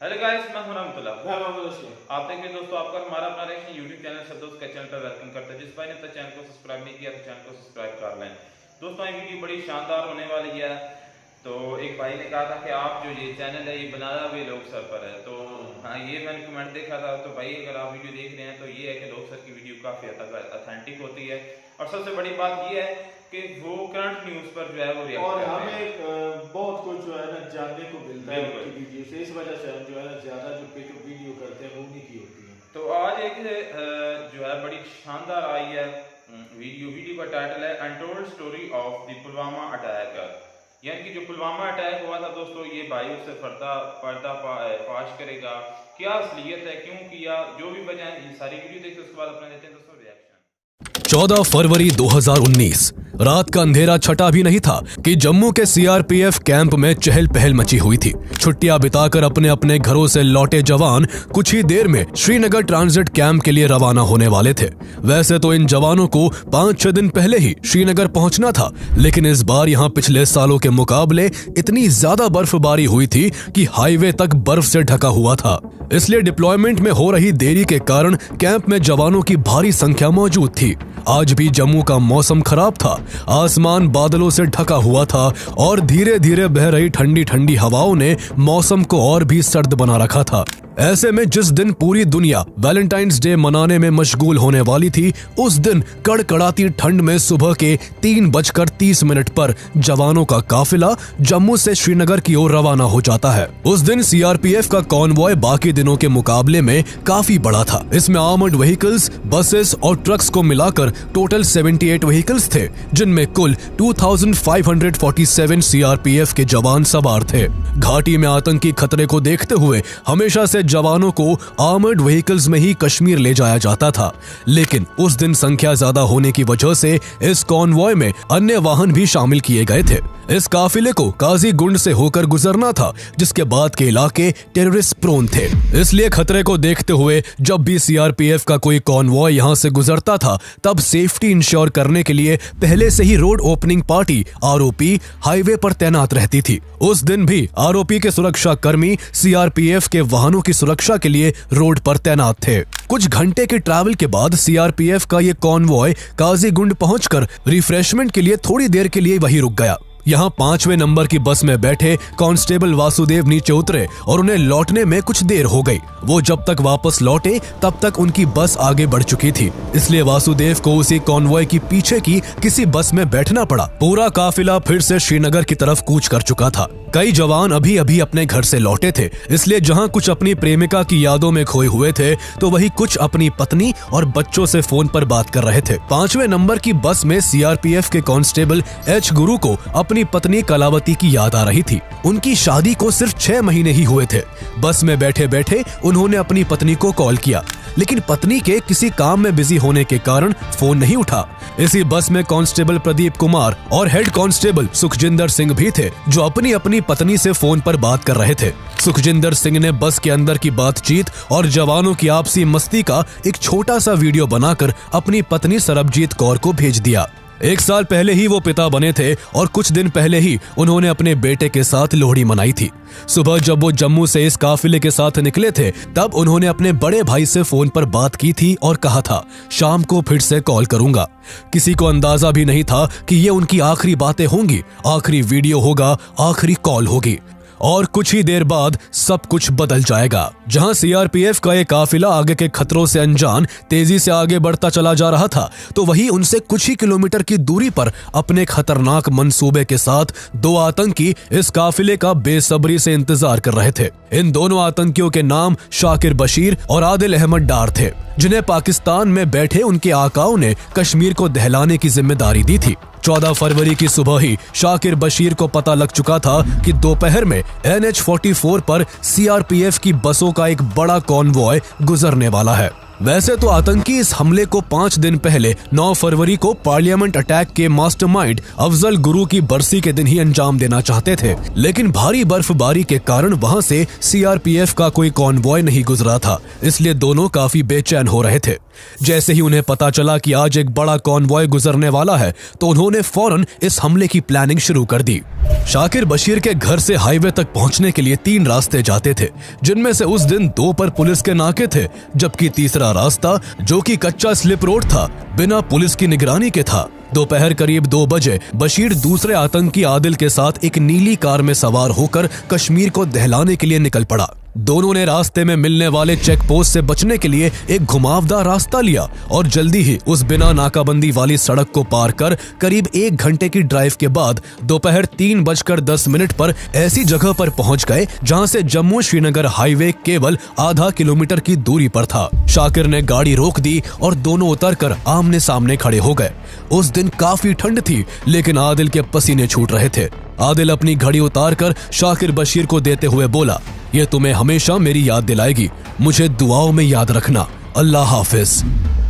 Hello guys, मैं हूं रहमतुल्लाह। आप देख रहे दोस्तों, आपका हमारा अपना रिएक्शन यूट्यूब चैनल शब्दों का चैनल पर वेलकम करते हैं। जिस भाई ने तक चैनल को सब्सक्राइब नहीं किया तो चैनल को सब्सक्राइब कर लें। दोस्तों ये वीडियो बड़ी शानदार होने वाली है। तो एक भाई ने कहा था कि आप जो ये चैनल है ये बनाया हुए लोग सर पर है। तो हाँ, ये मैंने कमेंट देखा था। तो भाई अगर आप वीडियो देख रहे हैं तो ये है कि लोग सर की वीडियो काफ़ी हद तक ऑथेंटिक होती है और सबसे बड़ी बात ये है कि वो करंट न्यूज़ पर जो है वो रिएक्ट और करते हैं। हमें बहुत कुछ जो है ना जानने को मिलता है उनकी वीडियो से। इस वजह से हम जो है ना ज़्यादा जो पिक वीडियो करते हैं वो उन्हीं की होती है। तो आज एक जो है बड़ी शानदार आई है वीडियो का टाइटल है untold story of the Pulwama attack. यानी कि जो पुलवामा अटैक हुआ था दोस्तों, ये भाई उससे पर्दाफाश करेगा, क्या असलियत है, क्यों किया, जो भी वजह है। ये सारी वीडियो देखते उसके बाद अपना देते हैं दोस्तों रिएक्शन। 14 फरवरी 2019 रात का अंधेरा छटा भी नहीं था कि जम्मू के सीआरपीएफ कैंप में चहल पहल मची हुई थी। छुट्टियां बिताकर अपने अपने घरों से लौटे जवान कुछ ही देर में श्रीनगर ट्रांजिट कैंप के लिए रवाना होने वाले थे। वैसे तो इन जवानों को 5-6 दिन पहले ही श्रीनगर पहुंचना था, लेकिन इस बार यहां पिछले सालों के मुकाबले इतनी ज्यादा बर्फबारी हुई थी कि हाईवे तक बर्फ से ढका हुआ था। इसलिए डिप्लॉयमेंट में हो रही देरी के कारण कैंप में जवानों की भारी संख्या मौजूद थी। आज भी जम्मू का मौसम खराब था, आसमान बादलों से ढका हुआ था और धीरे धीरे बह रही ठंडी ठंडी हवाओं ने मौसम को और भी सर्द बना रखा था। ऐसे में जिस दिन पूरी दुनिया वैलेंटाइंस डे मनाने में मशगूल होने वाली थी, उस दिन कड़कड़ाती ठंड में सुबह के 3:30 पर जवानों का काफिला जम्मू से श्रीनगर की ओर रवाना हो जाता है। उस दिन सीआरपीएफ का कॉन्वॉय बाकी दिनों के मुकाबले में काफी बड़ा था। इसमें आर्मर्ड व्हीकल्स, बसेस और ट्रक्स को मिलाकर टोटल 78 व्हीकल्स थे, जिनमें कुल 2547 सीआरपीएफ के जवान सवार थे। घाटी में आतंकी खतरे को देखते हुए हमेशा से जवानों को आर्मर्ड व्हीकल्स में ही कश्मीर ले जाया जाता था, लेकिन उस दिन संख्या ज्यादा होने की वजह से इस कॉन्वॉय में अन्य वाहन भी शामिल किए गए थे। इस काफिले को काजीगुंड से होकर गुजरना था, जिसके बाद के इलाके टेररिस्ट प्रोन थे। इसलिए खतरे को देखते हुए जब भी सीआरपीएफ का कोई कॉन्वॉय यहां से गुजरता था, तब सेफ्टी इंश्योर करने के लिए पहले से ही road opening party ROP highway पर तैनात रहती थी। उस दिन भी आरओपी के सुरक्षा कर्मी सीआरपीएफ के वाहनों की सुरक्षा के लिए रोड पर तैनात थे। कुछ घंटे के ट्रैवल के बाद सीआरपीएफ का ये कॉन्वॉय काजीगुंड पहुंचकर रिफ्रेशमेंट के लिए थोड़ी देर के लिए वहीं रुक गया। यहाँ 5वें नंबर की बस में बैठे कांस्टेबल वासुदेव नीचे उतरे और उन्हें लौटने में कुछ देर हो गई। वो जब तक वापस लौटे तब तक उनकी बस आगे बढ़ चुकी थी, इसलिए वासुदेव को उसी कॉन्वॉय की पीछे की किसी बस में बैठना पड़ा। पूरा काफिला फिर से श्रीनगर की तरफ कूच कर चुका था। कई जवान अभी अभी अपने घर से लौटे थे, इसलिए जहाँ कुछ अपनी प्रेमिका की यादों में खोए हुए थे, तो वही कुछ अपनी पत्नी और बच्चों से फोन पर बात कर रहे थे। 5वें नंबर की बस में सीआरपीएफ के कांस्टेबल एच गुरु को अपनी पत्नी कलावती की याद आ रही थी। उनकी शादी को सिर्फ 6 महीने ही हुए थे। बस में बैठे बैठे उन्होंने अपनी पत्नी को कॉल किया, लेकिन पत्नी के किसी काम में बिजी होने के कारण फोन नहीं उठा। इसी बस में कांस्टेबल प्रदीप कुमार और हेड कांस्टेबल सुखजिंदर सिंह भी थे, जो अपनी अपनी पत्नी से फोन पर बात कर रहे थे। सुखजिंदर सिंह ने बस के अंदर की बातचीत और जवानों की आपसी मस्ती का एक छोटा सा वीडियो बनाकर अपनी पत्नी सरबजीत कौर को भेज दिया। 1 साल पहले ही वो पिता बने थे और कुछ दिन पहले ही उन्होंने अपने बेटे के साथ लोहड़ी मनाई थी। सुबह जब वो जम्मू से इस काफिले के साथ निकले थे, तब उन्होंने अपने बड़े भाई से फोन पर बात की थी और कहा था शाम को फिर से कॉल करूंगा। किसी को अंदाजा भी नहीं था कि ये उनकी आखिरी बातें होंगी, आखिरी वीडियो होगा, आखिरी कॉल होगी। और कुछ ही देर बाद सब कुछ बदल जाएगा। जहां सीआरपीएफ का ये काफिला आगे के खतरों से अनजान तेजी से आगे बढ़ता चला जा रहा था, तो वहीं उनसे कुछ ही किलोमीटर की दूरी पर अपने खतरनाक मंसूबे के साथ 2 आतंकी इस काफिले का बेसब्री से इंतजार कर रहे थे। इन दोनों आतंकियों के नाम शाकिर बशीर और आदिल अहमद डार थे, जिन्हें पाकिस्तान में बैठे उनके आकाओं ने कश्मीर को दहलाने की जिम्मेदारी दी थी। 14 फरवरी की सुबह ही शाकिर बशीर को पता लग चुका था कि दोपहर में NH-44 पर सीआरपीएफ की बसों का एक बड़ा कॉन्वॉय गुजरने वाला है। वैसे तो आतंकी इस हमले को 5 दिन पहले 9 फरवरी को पार्लियामेंट अटैक के मास्टरमाइंड अफजल गुरु की बरसी के दिन ही अंजाम देना चाहते थे, लेकिन भारी बर्फबारी के कारण वहां से सीआरपीएफ का कोई कॉन्वॉय नहीं गुजरा था, इसलिए दोनों काफी बेचैन हो रहे थे। जैसे ही उन्हें पता चला कि आज एक बड़ा कॉन्वॉय गुजरने वाला है तो उन्होंने फौरन इस हमले की प्लानिंग शुरू कर दी। शाकिर बशीर के घर से हाईवे तक पहुंचने के लिए 3 रास्ते जाते थे, जिनमें से उस दिन 2 पर पुलिस के नाके थे, जबकि तीसरा रास्ता जो कि कच्चा स्लिप रोड था, बिना पुलिस की निगरानी के था। दोपहर करीब 2 बजे बशीर दूसरे आतंकी आदिल के साथ एक नीली कार में सवार होकर कश्मीर को दहलाने के लिए निकल पड़ा। दोनों ने रास्ते में मिलने वाले चेक पोस्ट से बचने के लिए एक घुमावदार रास्ता लिया और जल्दी ही उस बिना नाकाबंदी वाली सड़क को पार कर करीब 1 घंटे की ड्राइव के बाद दोपहर 3:10 पर ऐसी जगह पर पहुंच गए जहां से जम्मू श्रीनगर हाईवे केवल आधा किलोमीटर की दूरी पर था। शाकिर ने गाड़ी रोक दी और दोनों उतरकर आमने सामने खड़े हो गए। उस दिन काफी ठंड थी, लेकिन आदिल के पसीने छूट रहे थे। आदिल अपनी घड़ी उतारकर शाकिर बशीर को देते हुए बोला, ये तुम्हें हमेशा मेरी याद दिलाएगी, मुझे दुआओं में याद रखना, अल्लाह हाफिज।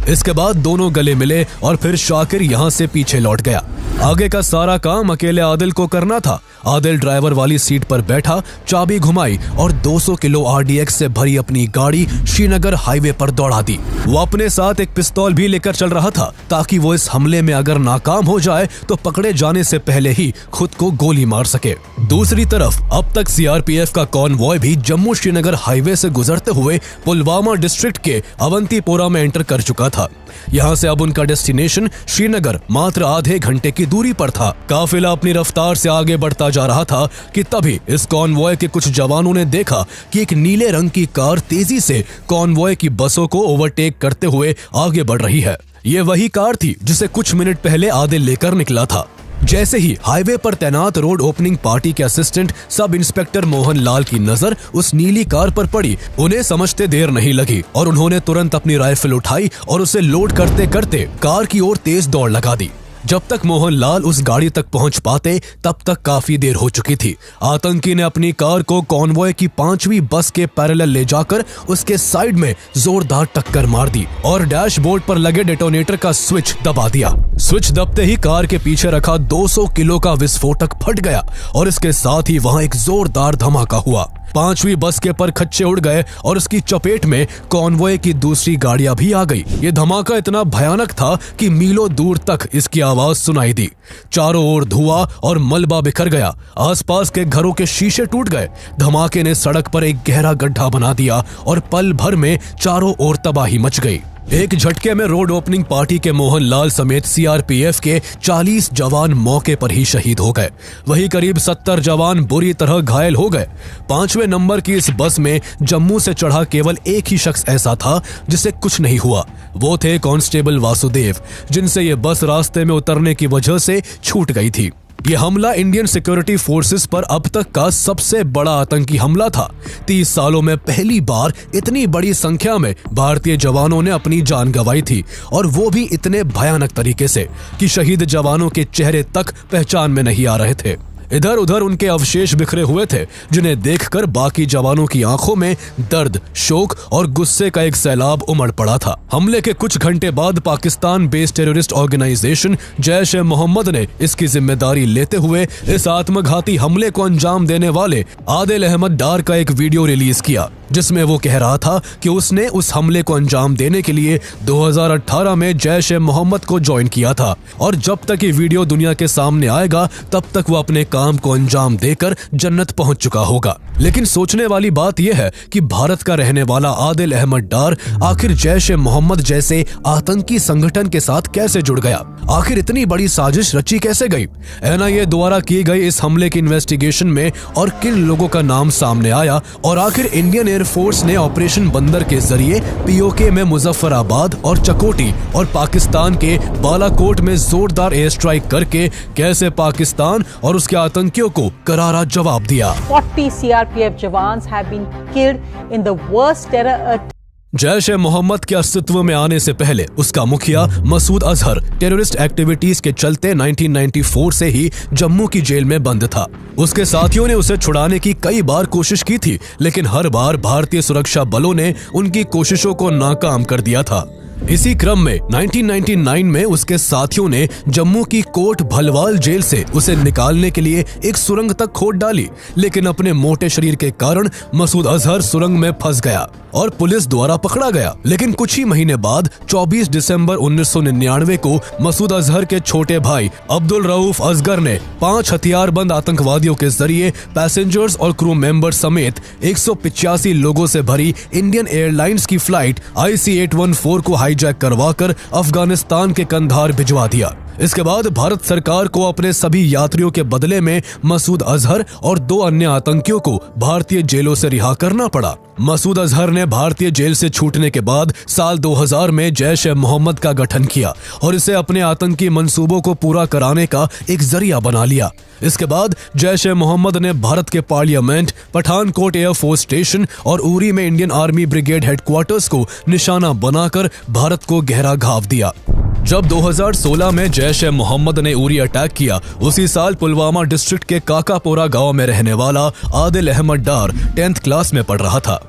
इसके बाद दोनों गले मिले और फिर शाकिर यहाँ से पीछे लौट गया। आगे का सारा काम अकेले आदिल को करना था। आदिल ड्राइवर वाली सीट पर बैठा, चाबी घुमाई और 200 किलो RDX से भरी अपनी गाड़ी श्रीनगर हाईवे पर दौड़ा दी। वो अपने साथ एक पिस्तौल भी लेकर चल रहा था ताकि वो इस हमले में अगर नाकाम हो जाए तो पकड़े जाने से पहले ही खुद को गोली मार सके। दूसरी तरफ अब तक CRPF का कॉन्वॉय भी जम्मू श्रीनगर हाईवे से गुजरते हुए पुलवामा डिस्ट्रिक्ट के अवंतीपोरा में एंटर कर चुका था। यहाँ से अब उनका डेस्टिनेशन श्रीनगर मात्र आधे घंटे की दूरी पर था। काफिला अपनी रफ्तार से आगे बढ़ता जा रहा था कि तभी इस कॉन्वॉय के कुछ जवानों ने देखा कि एक नीले रंग की कार तेजी से कॉन्वॉय की बसों को ओवरटेक करते हुए आगे बढ़ रही है। ये वही कार थी जिसे कुछ मिनट पहले आदिल लेकर निकला था। जैसे ही हाईवे पर तैनात रोड ओपनिंग पार्टी के assistant sub inspector Mohan Lal की नजर उस नीली कार पर पड़ी, उन्हें समझते देर नहीं लगी और उन्होंने तुरंत अपनी राइफल उठाई और उसे लोड करते करते कार की ओर तेज दौड़ लगा दी। जब तक मोहन लाल उस गाड़ी तक पहुंच पाते तब तक काफी देर हो चुकी थी। आतंकी ने अपनी कार को कॉन्वॉय की 5वीं बस के पैरेलल ले जाकर उसके साइड में जोरदार टक्कर मार दी और डैशबोर्ड पर लगे डेटोनेटर का स्विच दबा दिया। स्विच दबते ही कार के पीछे रखा 200 किलो का विस्फोटक फट गया और इसके साथ ही वहां एक जोरदार धमाका हुआ। 5वीं बस के पर खच्चे उड़ गए और उसकी चपेट में कॉन्वॉय की दूसरी गाड़ियां भी आ गई। ये धमाका इतना भयानक था कि मीलों दूर तक इसकी आवाज सुनाई दी। चारों ओर धुआं और मलबा बिखर गया। आसपास के घरों के शीशे टूट गए। धमाके ने सड़क पर एक गहरा गड्ढा बना दिया और पल भर में चारों ओर तबाही मच गई। एक झटके में रोड ओपनिंग पार्टी के मोहन लाल समेत CRPF के 40 जवान मौके पर ही शहीद हो गए। वहीं करीब 70 जवान बुरी तरह घायल हो गए। 5वें नंबर की इस बस में जम्मू से चढ़ा केवल एक ही शख्स ऐसा था जिसे कुछ नहीं हुआ। वो थे कांस्टेबल वासुदेव, जिनसे ये बस रास्ते में उतरने की वजह से छूट गई थी। ये हमला इंडियन सिक्योरिटी फोर्सेस पर अब तक का सबसे बड़ा आतंकी हमला था। 30 सालों में पहली बार इतनी बड़ी संख्या में भारतीय जवानों ने अपनी जान गंवाई थी और वो भी इतने भयानक तरीके से कि शहीद जवानों के चेहरे तक पहचान में नहीं आ रहे थे। इधर उधर उनके अवशेष बिखरे हुए थे, जिन्हें देखकर बाकी जवानों की आंखों में दर्द, शोक और गुस्से का एक सैलाब उमड़ पड़ा था। हमले के कुछ घंटे बाद Pakistan based terrorist organisation Jaish-e-Mohammed ने इसकी जिम्मेदारी लेते हुए इस आत्मघाती हमले को अंजाम देने वाले आदिल अहमद डार का एक वीडियो रिलीज किया, जिसमें वो कह रहा था कि उसने उस हमले को अंजाम देने के लिए 2018 में जैश-ए-मोहम्मद को ज्वाइन किया था और जब तक ये वीडियो दुनिया के सामने आएगा तब तक वो अपने काम को अंजाम देकर जन्नत पहुंच चुका होगा। लेकिन सोचने वाली बात यह है कि भारत का रहने वाला आदिल अहमद डार आखिर जैश-ए-मोहम्मद जैसे आतंकी संगठन के साथ कैसे जुड़ गया? आखिर इतनी बड़ी साजिश रची कैसे गई? NIA द्वारा की गई इस हमले की इन्वेस्टिगेशन में और किन लोगों का नाम सामने आया और आखिर इंडियन एयरफोर्स ने ऑपरेशन बंदर के जरिए POK में मुजफ्फराबाद और चकोटी और पाकिस्तान के बालाकोट में जोरदार एयर स्ट्राइक करके कैसे पाकिस्तान और उसके आतंकियों को करारा जवाब दिया। 40 CRPF jawans have been killed in the worst terror attack. Jaish-e-Mohammed के अस्तित्व में आने से पहले उसका मुखिया मसूद अजहर टेररिस्ट एक्टिविटीज के चलते 1994 से ही जम्मू की जेल में बंद था। उसके साथियों ने उसे छुड़ाने की कई बार कोशिश की थी, लेकिन हर बार भारतीय सुरक्षा बलों ने उनकी कोशिशों को नाकाम कर दिया था। इसी क्रम में 1999 में उसके साथियों ने जम्मू की कोट भलवाल जेल से उसे निकालने के लिए एक सुरंग तक खोद डाली, लेकिन अपने मोटे शरीर के कारण मसूद अजहर सुरंग में फंस गया। और पुलिस द्वारा पकड़ा गया। लेकिन कुछ ही महीने बाद 24 दिसंबर 1999 को मसूद अजहर के छोटे भाई अब्दुल रऊफ असगर ने 5 हथियारबंद आतंकवादियों के जरिए पैसेंजर्स और क्रू मेंबर समेत 185 लोगों से भरी इंडियन एयरलाइंस की फ्लाइट IC-814 को हाईजैक करवाकर अफगानिस्तान के कंधार भिजवा दिया। इसके बाद भारत सरकार को अपने सभी यात्रियों के बदले में मसूद अजहर और 2 अन्य आतंकियों को भारतीय जेलों से रिहा करना पड़ा। मसूद अजहर ने भारतीय जेल से छूटने के बाद साल 2000 में जैश-ए-मोहम्मद का गठन किया और इसे अपने आतंकी मंसूबों को पूरा कराने का एक जरिया बना लिया। इसके बाद जैश-ए-मोहम्मद ने भारत के पार्लियामेंट, पठानकोट एयरफोर्स स्टेशन और उरी में इंडियन आर्मी ब्रिगेड हेडक्वार्टर्स को निशाना बनाकर भारत को गहरा घाव दिया। जब 2016 में जैश-ए-मोहम्मद ने उरी अटैक किया, उसी साल पुलवामा डिस्ट्रिक्ट के काकापोरा गांव में रहने वाला आदिल अहमद डार 10th क्लास में पढ़ रहा था।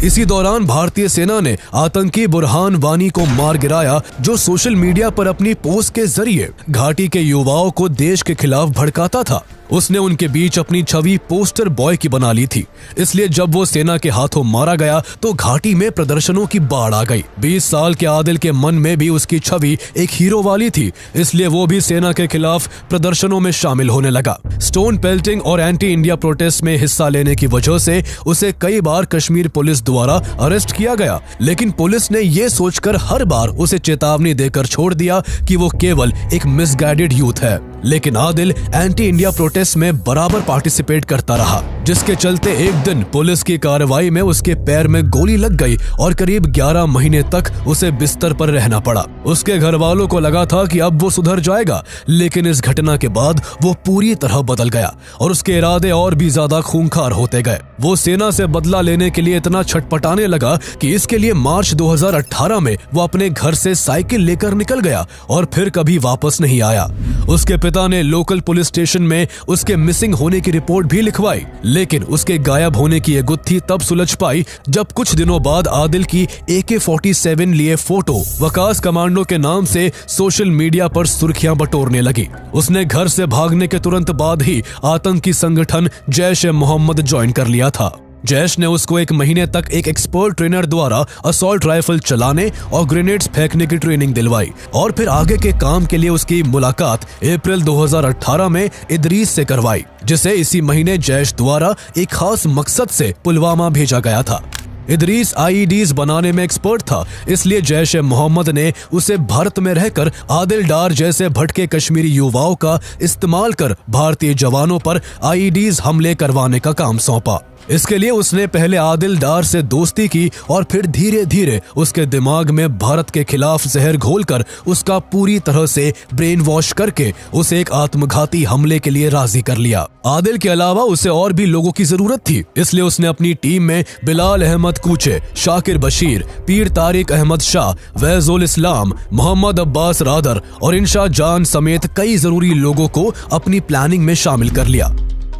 इसी दौरान भारतीय सेना ने आतंकी बुरहान वानी को मार गिराया, जो सोशल मीडिया पर अपनी पोस्ट के जरिए घाटी के युवाओं को देश के खिलाफ भड़काता था। उसने उनके बीच अपनी छवि पोस्टर बॉय की बना ली थी, इसलिए जब वो सेना के हाथों मारा गया तो घाटी में प्रदर्शनों की बाढ़ आ गई। 20 साल के आदिल के मन में भी उसकी छवि एक हीरो वाली थी, इसलिए वो भी सेना के खिलाफ प्रदर्शनों में शामिल होने लगा। स्टोन पेल्टिंग और एंटी इंडिया प्रोटेस्ट में हिस्सा लेने की वजह से उसे कई बार कश्मीर पुलिस द्वारा अरेस्ट किया गया, लेकिन पुलिस ने ये सोचकर हर बार उसे चेतावनी देकर छोड़ दिया कि वो केवल एक मिसगाइडेड यूथ है। लेकिन आदिल एंटी इंडिया प्रोटेस्ट में बराबर पार्टिसिपेट करता रहा, जिसके चलते एक दिन पुलिस की कार्रवाई में उसके पैर में गोली लग गई और करीब 11 महीने तक उसे बिस्तर पर रहना पड़ा। उसके घर वालों को लगा था कि अब वो सुधर जाएगा, लेकिन इस घटना के बाद वो पूरी तरह बदल गया और उसके इरादे और भी ज्यादा खूंखार होते गए। वो सेना से बदला लेने के लिए इतना छटपटाने लगा कि इसके लिए मार्च 2018 में वो अपने घर से साइकिल लेकर निकल गया और फिर कभी वापस नहीं आया। उसके पिता ने लोकल पुलिस स्टेशन में उसके मिसिंग होने की रिपोर्ट भी लिखवाई, लेकिन उसके गायब होने की ये गुत्थी तब सुलझ पाई जब कुछ दिनों बाद आदिल की AK-47 लिए फोटो वकास कमांडो के नाम से सोशल मीडिया पर सुर्खियां बटोरने लगी। उसने घर से भागने के तुरंत बाद ही आतंकी संगठन जैश-ए-मोहम्मद ज्वाइन कर लिया था। जैश ने उसको 1 महीने तक एक एक्सपर्ट ट्रेनर द्वारा असॉल्ट राइफल चलाने और ग्रेनेड्स फेंकने की ट्रेनिंग दिलवाई और फिर आगे के काम के लिए उसकी मुलाकात अप्रैल 2018 में इदरीस से करवाई, जिसे इसी महीने जैश द्वारा एक खास मकसद से पुलवामा भेजा गया था। इदरीस IEDs बनाने में एक्सपर्ट था, इसलिए जैश-ए-मोहम्मद ने उसे भारत में रहकर आदिल डार जैसे भटके कश्मीरी युवाओं का इस्तेमाल कर भारतीय जवानों पर IEDs हमले करवाने का काम सौंपा। इसके लिए उसने पहले आदिल डार से दोस्ती की और फिर धीरे धीरे उसके दिमाग में भारत के खिलाफ जहर घोलकर उसका पूरी तरह से ब्रेन वॉश करके उसे एक आत्मघाती हमले के लिए राजी कर लिया। आदिल के अलावा उसे और भी लोगों की जरूरत थी, इसलिए उसने अपनी टीम में बिलाल अहमद कूचे, शाकिर बशीर, पीर तारिक अहमद शाह, वैजुल इस्लाम, मोहम्मद अब्बास रादर और इंशा जान समेत कई जरूरी लोगों को अपनी प्लानिंग में शामिल कर लिया।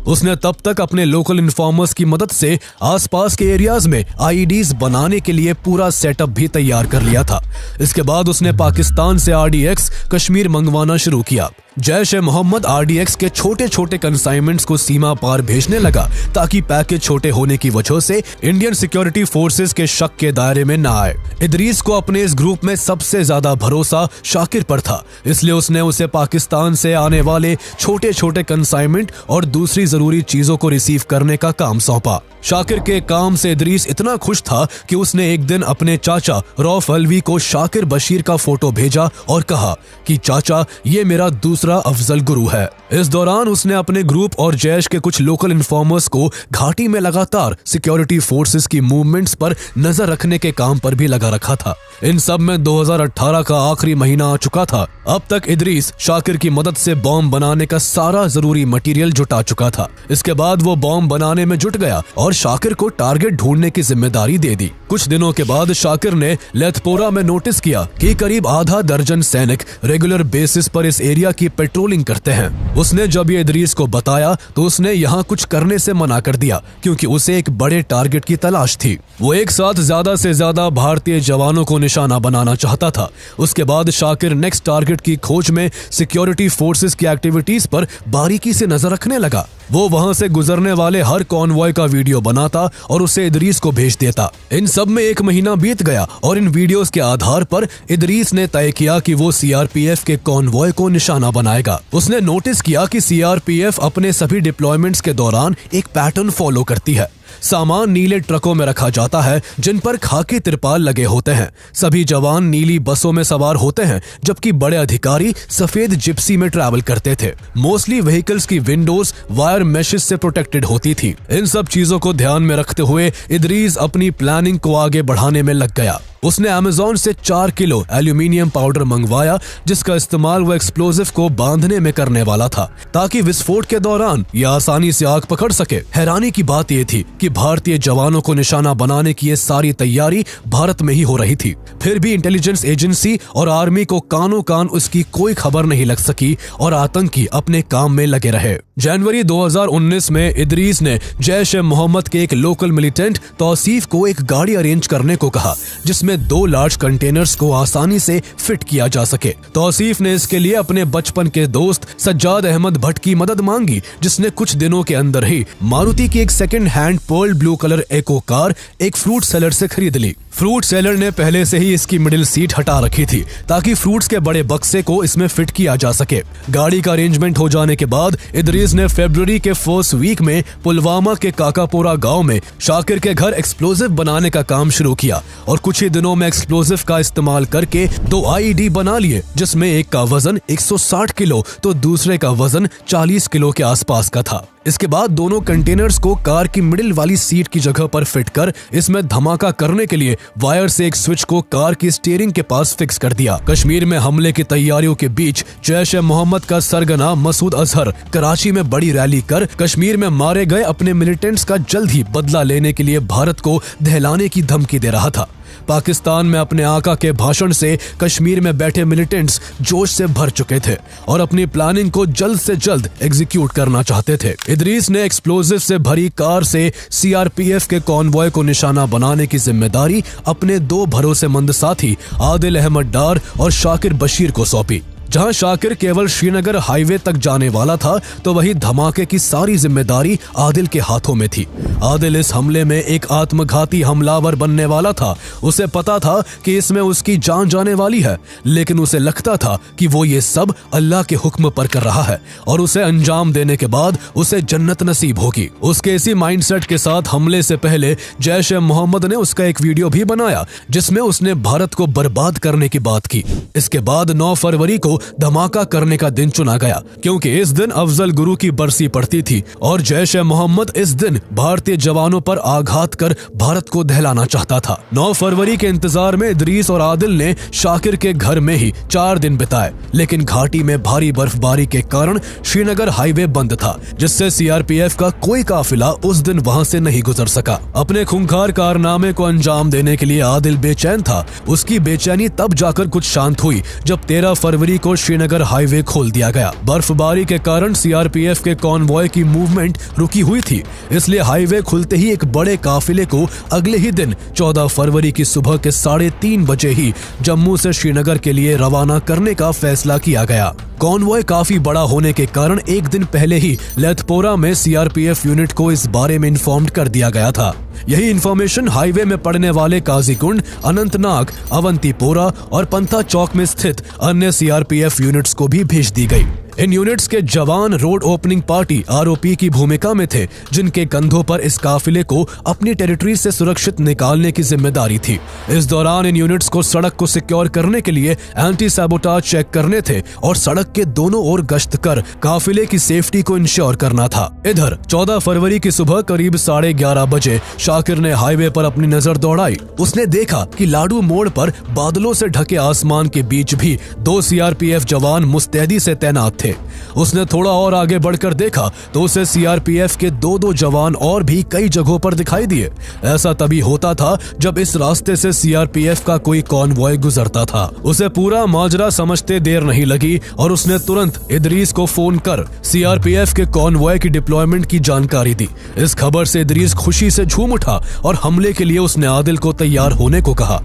उसने तब तक अपने लोकल इन्फॉर्मर्स की मदद से आसपास के एरियाज में IEDs बनाने के लिए पूरा सेटअप भी तैयार कर लिया था। इसके बाद उसने पाकिस्तान से RDX कश्मीर मंगवाना शुरू किया। जैश-ए-मोहम्मद RDX के छोटे छोटे कंसाइनमेंट्स को सीमा पार भेजने लगा, ताकि पैकेज छोटे होने की वजह से इंडियन सिक्योरिटी फोर्सेस के शक के दायरे में न आए। इदरीस को अपने इस ग्रुप में सबसे ज्यादा भरोसा शाकिर पर था, इसलिए उसने उसे पाकिस्तान से आने वाले छोटे छोटे कंसाइनमेंट और दूसरी जरूरी चीजों को रिसीव करने का काम सौंपा। शाकिर के काम से इदरीस इतना खुश था कि उसने एक दिन अपने चाचा रौफ अलवी को शाकिर बशीर का फोटो भेजा और कहा कि चाचा, ये मेरा दूसरा अफजल गुरु है। इस दौरान उसने अपने ग्रुप और जैश के कुछ लोकल इन्फॉर्मर्स को घाटी में लगातार सिक्योरिटी फोर्सेस की मूवमेंट्स पर नजर रखने के काम पर भी लगा रखा था। इन सब में 2018 का आखिरी महीना आ चुका था। अब तक इदरीस शाकिर की मदद से बॉम्ब बनाने का सारा जरूरी मटेरियल जुटा चुका था। इसके बाद वो बॉम्ब बनाने में जुट गया और शाकिर को टारगेट ढूंढने की जिम्मेदारी दे दी। कुछ दिनों के बाद शाकिर ने लेथपोरा में नोटिस किया कि करीब आधा दर्जन सैनिक रेगुलर बेसिस पर इस एरिया की पेट्रोलिंग करते हैं। उसने जब ये इदरीस को बताया तो उसने यहाँ कुछ करने से मना कर दिया, क्योंकि उसे एक बड़े टारगेट की तलाश थी। वो एक साथ ज्यादा से ज्यादा भारतीय जवानों को निशाना बनाना चाहता था। उसके बाद शाकिर नेक्स्ट टारगेट की खोज में सिक्योरिटी फोर्सेस की एक्टिविटीज पर बारीकी से नजर रखने लगा। वो वहाँ से गुजरने वाले हर कॉन्वॉय का वीडियो बनाता और उसे इदरीस को भेज देता। इन सब में 1 महीना बीत गया और इन वीडियोस के आधार पर इदरीस ने तय किया कि वो सीआरपीएफ के कॉन्वॉय को निशाना बनाएगा। उसने नोटिस किया कि सीआरपीएफ अपने सभी डिप्लॉयमेंट्स के दौरान एक पैटर्न फॉलो करती है। सामान नीले ट्रकों में रखा जाता है जिन पर खाकी तिरपाल लगे होते हैं। सभी जवान नीली बसों में सवार होते हैं जबकि बड़े अधिकारी सफेद जिप्सी में ट्रैवल करते थे। मोस्टली व्हीकल्स की विंडोज वायर मेशेस से प्रोटेक्टेड होती थी। इन सब चीजों को ध्यान में रखते हुए इदरीस अपनी प्लानिंग को आगे बढ़ाने में लग गया। उसने अमेज़न से 4 किलो एल्यूमिनियम पाउडर मंगवाया जिसका इस्तेमाल वो एक्सप्लोजिव को बांधने में करने वाला था ताकि विस्फोट के दौरान यह आसानी से आग पकड़ सके। हैरानी की बात यह थी कि भारतीय जवानों को निशाना बनाने की ये सारी तैयारी भारत में ही हो रही थी। फिर भी इंटेलिजेंस एजेंसी और आर्मी को कानों कान उसकी कोई खबर नहीं लग सकी और आतंकी अपने काम में लगे रहे। जनवरी 2019 में इदरीस ने जैश ए मोहम्मद के एक लोकल मिलिटेंट तौसीफ को एक गाड़ी अरेंज करने को कहा जिसमें 2 लार्ज कंटेनर्स को आसानी से फिट किया जा सके। तौसीफ ने इसके लिए अपने बचपन के दोस्त सज्जाद अहमद भट्ट की मदद मांगी जिसने कुछ दिनों के अंदर ही मारुति की एक second hand pearl blue colour Eeco car एक फ्रूट सेलर से खरीद ली। फ्रूट सेलर ने पहले से ही इसकी मिडिल सीट हटा रखी थी ताकि फ्रूट्स के बड़े बक्से को इसमें फिट किया जा सके। गाड़ी का अरेंजमेंट हो जाने के बाद इदरीस ने फरवरी के फर्स्ट वीक में पुलवामा के काकापोरा गांव में शाकिर के घर एक्सप्लोजिव बनाने का काम शुरू किया और कुछ ही दिनों में एक्सप्लोजिव का इस्तेमाल करके 2 IED बना लिए जिसमें एक का वजन 160 किलो तो दूसरे का वजन 40 किलो के आसपास का था। इसके बाद दोनों कंटेनर्स को कार की मिडिल वाली सीट की जगह पर फिट कर इसमें धमाका करने के लिए वायर से एक स्विच को कार की स्टीयरिंग के पास फिक्स कर दिया। कश्मीर में हमले की तैयारियों के बीच जैश ए मोहम्मद का सरगना मसूद अजहर कराची में बड़ी रैली कर कश्मीर में मारे गए अपने मिलिटेंट्स का जल्द ही बदला लेने के लिए भारत को दहलाने की धमकी दे रहा था। पाकिस्तान में अपने आका के भाषण से कश्मीर में बैठे मिलिटेंट्स जोश से भर चुके थे और अपनी प्लानिंग को जल्द से जल्द एग्जीक्यूट करना चाहते थे। इदरीस ने एक्सप्लोजिव से भरी कार से सीआरपीएफ के कॉन्वॉय को निशाना बनाने की जिम्मेदारी अपने 2 भरोसेमंद साथी आदिल अहमद डार और शाकिर बशीर को सौंपी। जहां शाकिर केवल श्रीनगर हाईवे तक जाने वाला था तो वही धमाके की सारी जिम्मेदारी आदिल के हाथों में थी। आदिल इस हमले में एक आत्मघाती हमलावर बनने वाला था। उसे पता था कि इसमें उसकी जान जाने वाली है लेकिन उसे लगता था कि वो ये सब अल्लाह के हुक्म पर कर रहा है और उसे अंजाम देने के बाद उसे जन्नत नसीब होगी। उसके इसी माइंडसेट के साथ हमले से पहले जैश ए मोहम्मद ने उसका एक वीडियो भी बनाया जिसमें उसने भारत को बर्बाद करने की बात की। इसके बाद 9 फरवरी को धमाका करने का दिन चुना गया क्योंकि इस दिन अफजल गुरु की बरसी पड़ती थी और जैश ए मोहम्मद इस दिन भारतीय जवानों पर आघात कर भारत को दहलाना चाहता था। 9 फरवरी के इंतजार में इदरीस और आदिल ने शाकिर के घर में ही 4 दिन बिताए लेकिन घाटी में भारी बर्फबारी के कारण श्रीनगर हाईवे बंद था जिससे सीआरपीएफ का कोई काफिला उस दिन वहां से नहीं गुजर सका। अपने खूंखार कारनामे को अंजाम देने के लिए आदिल बेचैन था। उसकी बेचैनी तब जाकर कुछ शांत हुई जब 13 फरवरी को श्रीनगर हाईवे खोल दिया गया। बर्फबारी के कारण सीआरपीएफ के कॉन्वॉय की मूवमेंट रुकी हुई थी इसलिए हाईवे खुलते ही एक बड़े काफिले को अगले ही दिन 14 फरवरी की सुबह के 3:30 बजे ही जम्मू से श्रीनगर के लिए रवाना करने का फैसला किया गया। कॉन्वॉय काफी बड़ा होने के कारण एक दिन पहले ही लेथपोरा में सीआरपीएफ यूनिट को इस बारे में इन्फॉर्म कर दिया गया था। यही इन्फॉर्मेशन हाईवे में पड़ने वाले काजीकुंड, अनंतनाग, अवंतीपोरा और पंथा चौक में स्थित अन्य सीआरपीएफ यूनिट्स को भी भेज दी गई। इन यूनिट्स के जवान रोड ओपनिंग पार्टी आरओपी की भूमिका में थे जिनके कंधों पर इस काफिले को अपनी टेरिटरी से सुरक्षित निकालने की जिम्मेदारी थी। इस दौरान इन यूनिट्स को सड़क को सिक्योर करने के लिए एंटी सैबोटाज चेक करने थे और सड़क के दोनों ओर गश्त कर काफिले की सेफ्टी को इंश्योर करना था। इधर 14 फरवरी की सुबह करीब 11:30 बजे शाकिर ने हाईवे पर अपनी नजर दौड़ाई। उसने देखा कि लाडू मोड़ पर बादलों से ढके आसमान के बीच भी 2 सीआरपीएफ जवान मुस्तैदी से तैनात थे। उसने थोड़ा और आगे बढ़कर देखा तो उसे सीआरपीएफ के 2 जवान और भी कई जगहों पर दिखाई दिए। ऐसा तभी होता था जब इस रास्ते से सीआरपीएफ का कोई कॉन्वॉय गुजरता था। उसे पूरा माजरा समझते देर नहीं लगी और उसने तुरंत इदरीस को फोन कर सीआरपीएफ के कॉन्वॉय की डिप्लॉयमेंट की जानकारी दी। इस खबर से इदरीस खुशी से झूम उठा और हमले के लिए उसने आदिल को तैयार होने को कहा।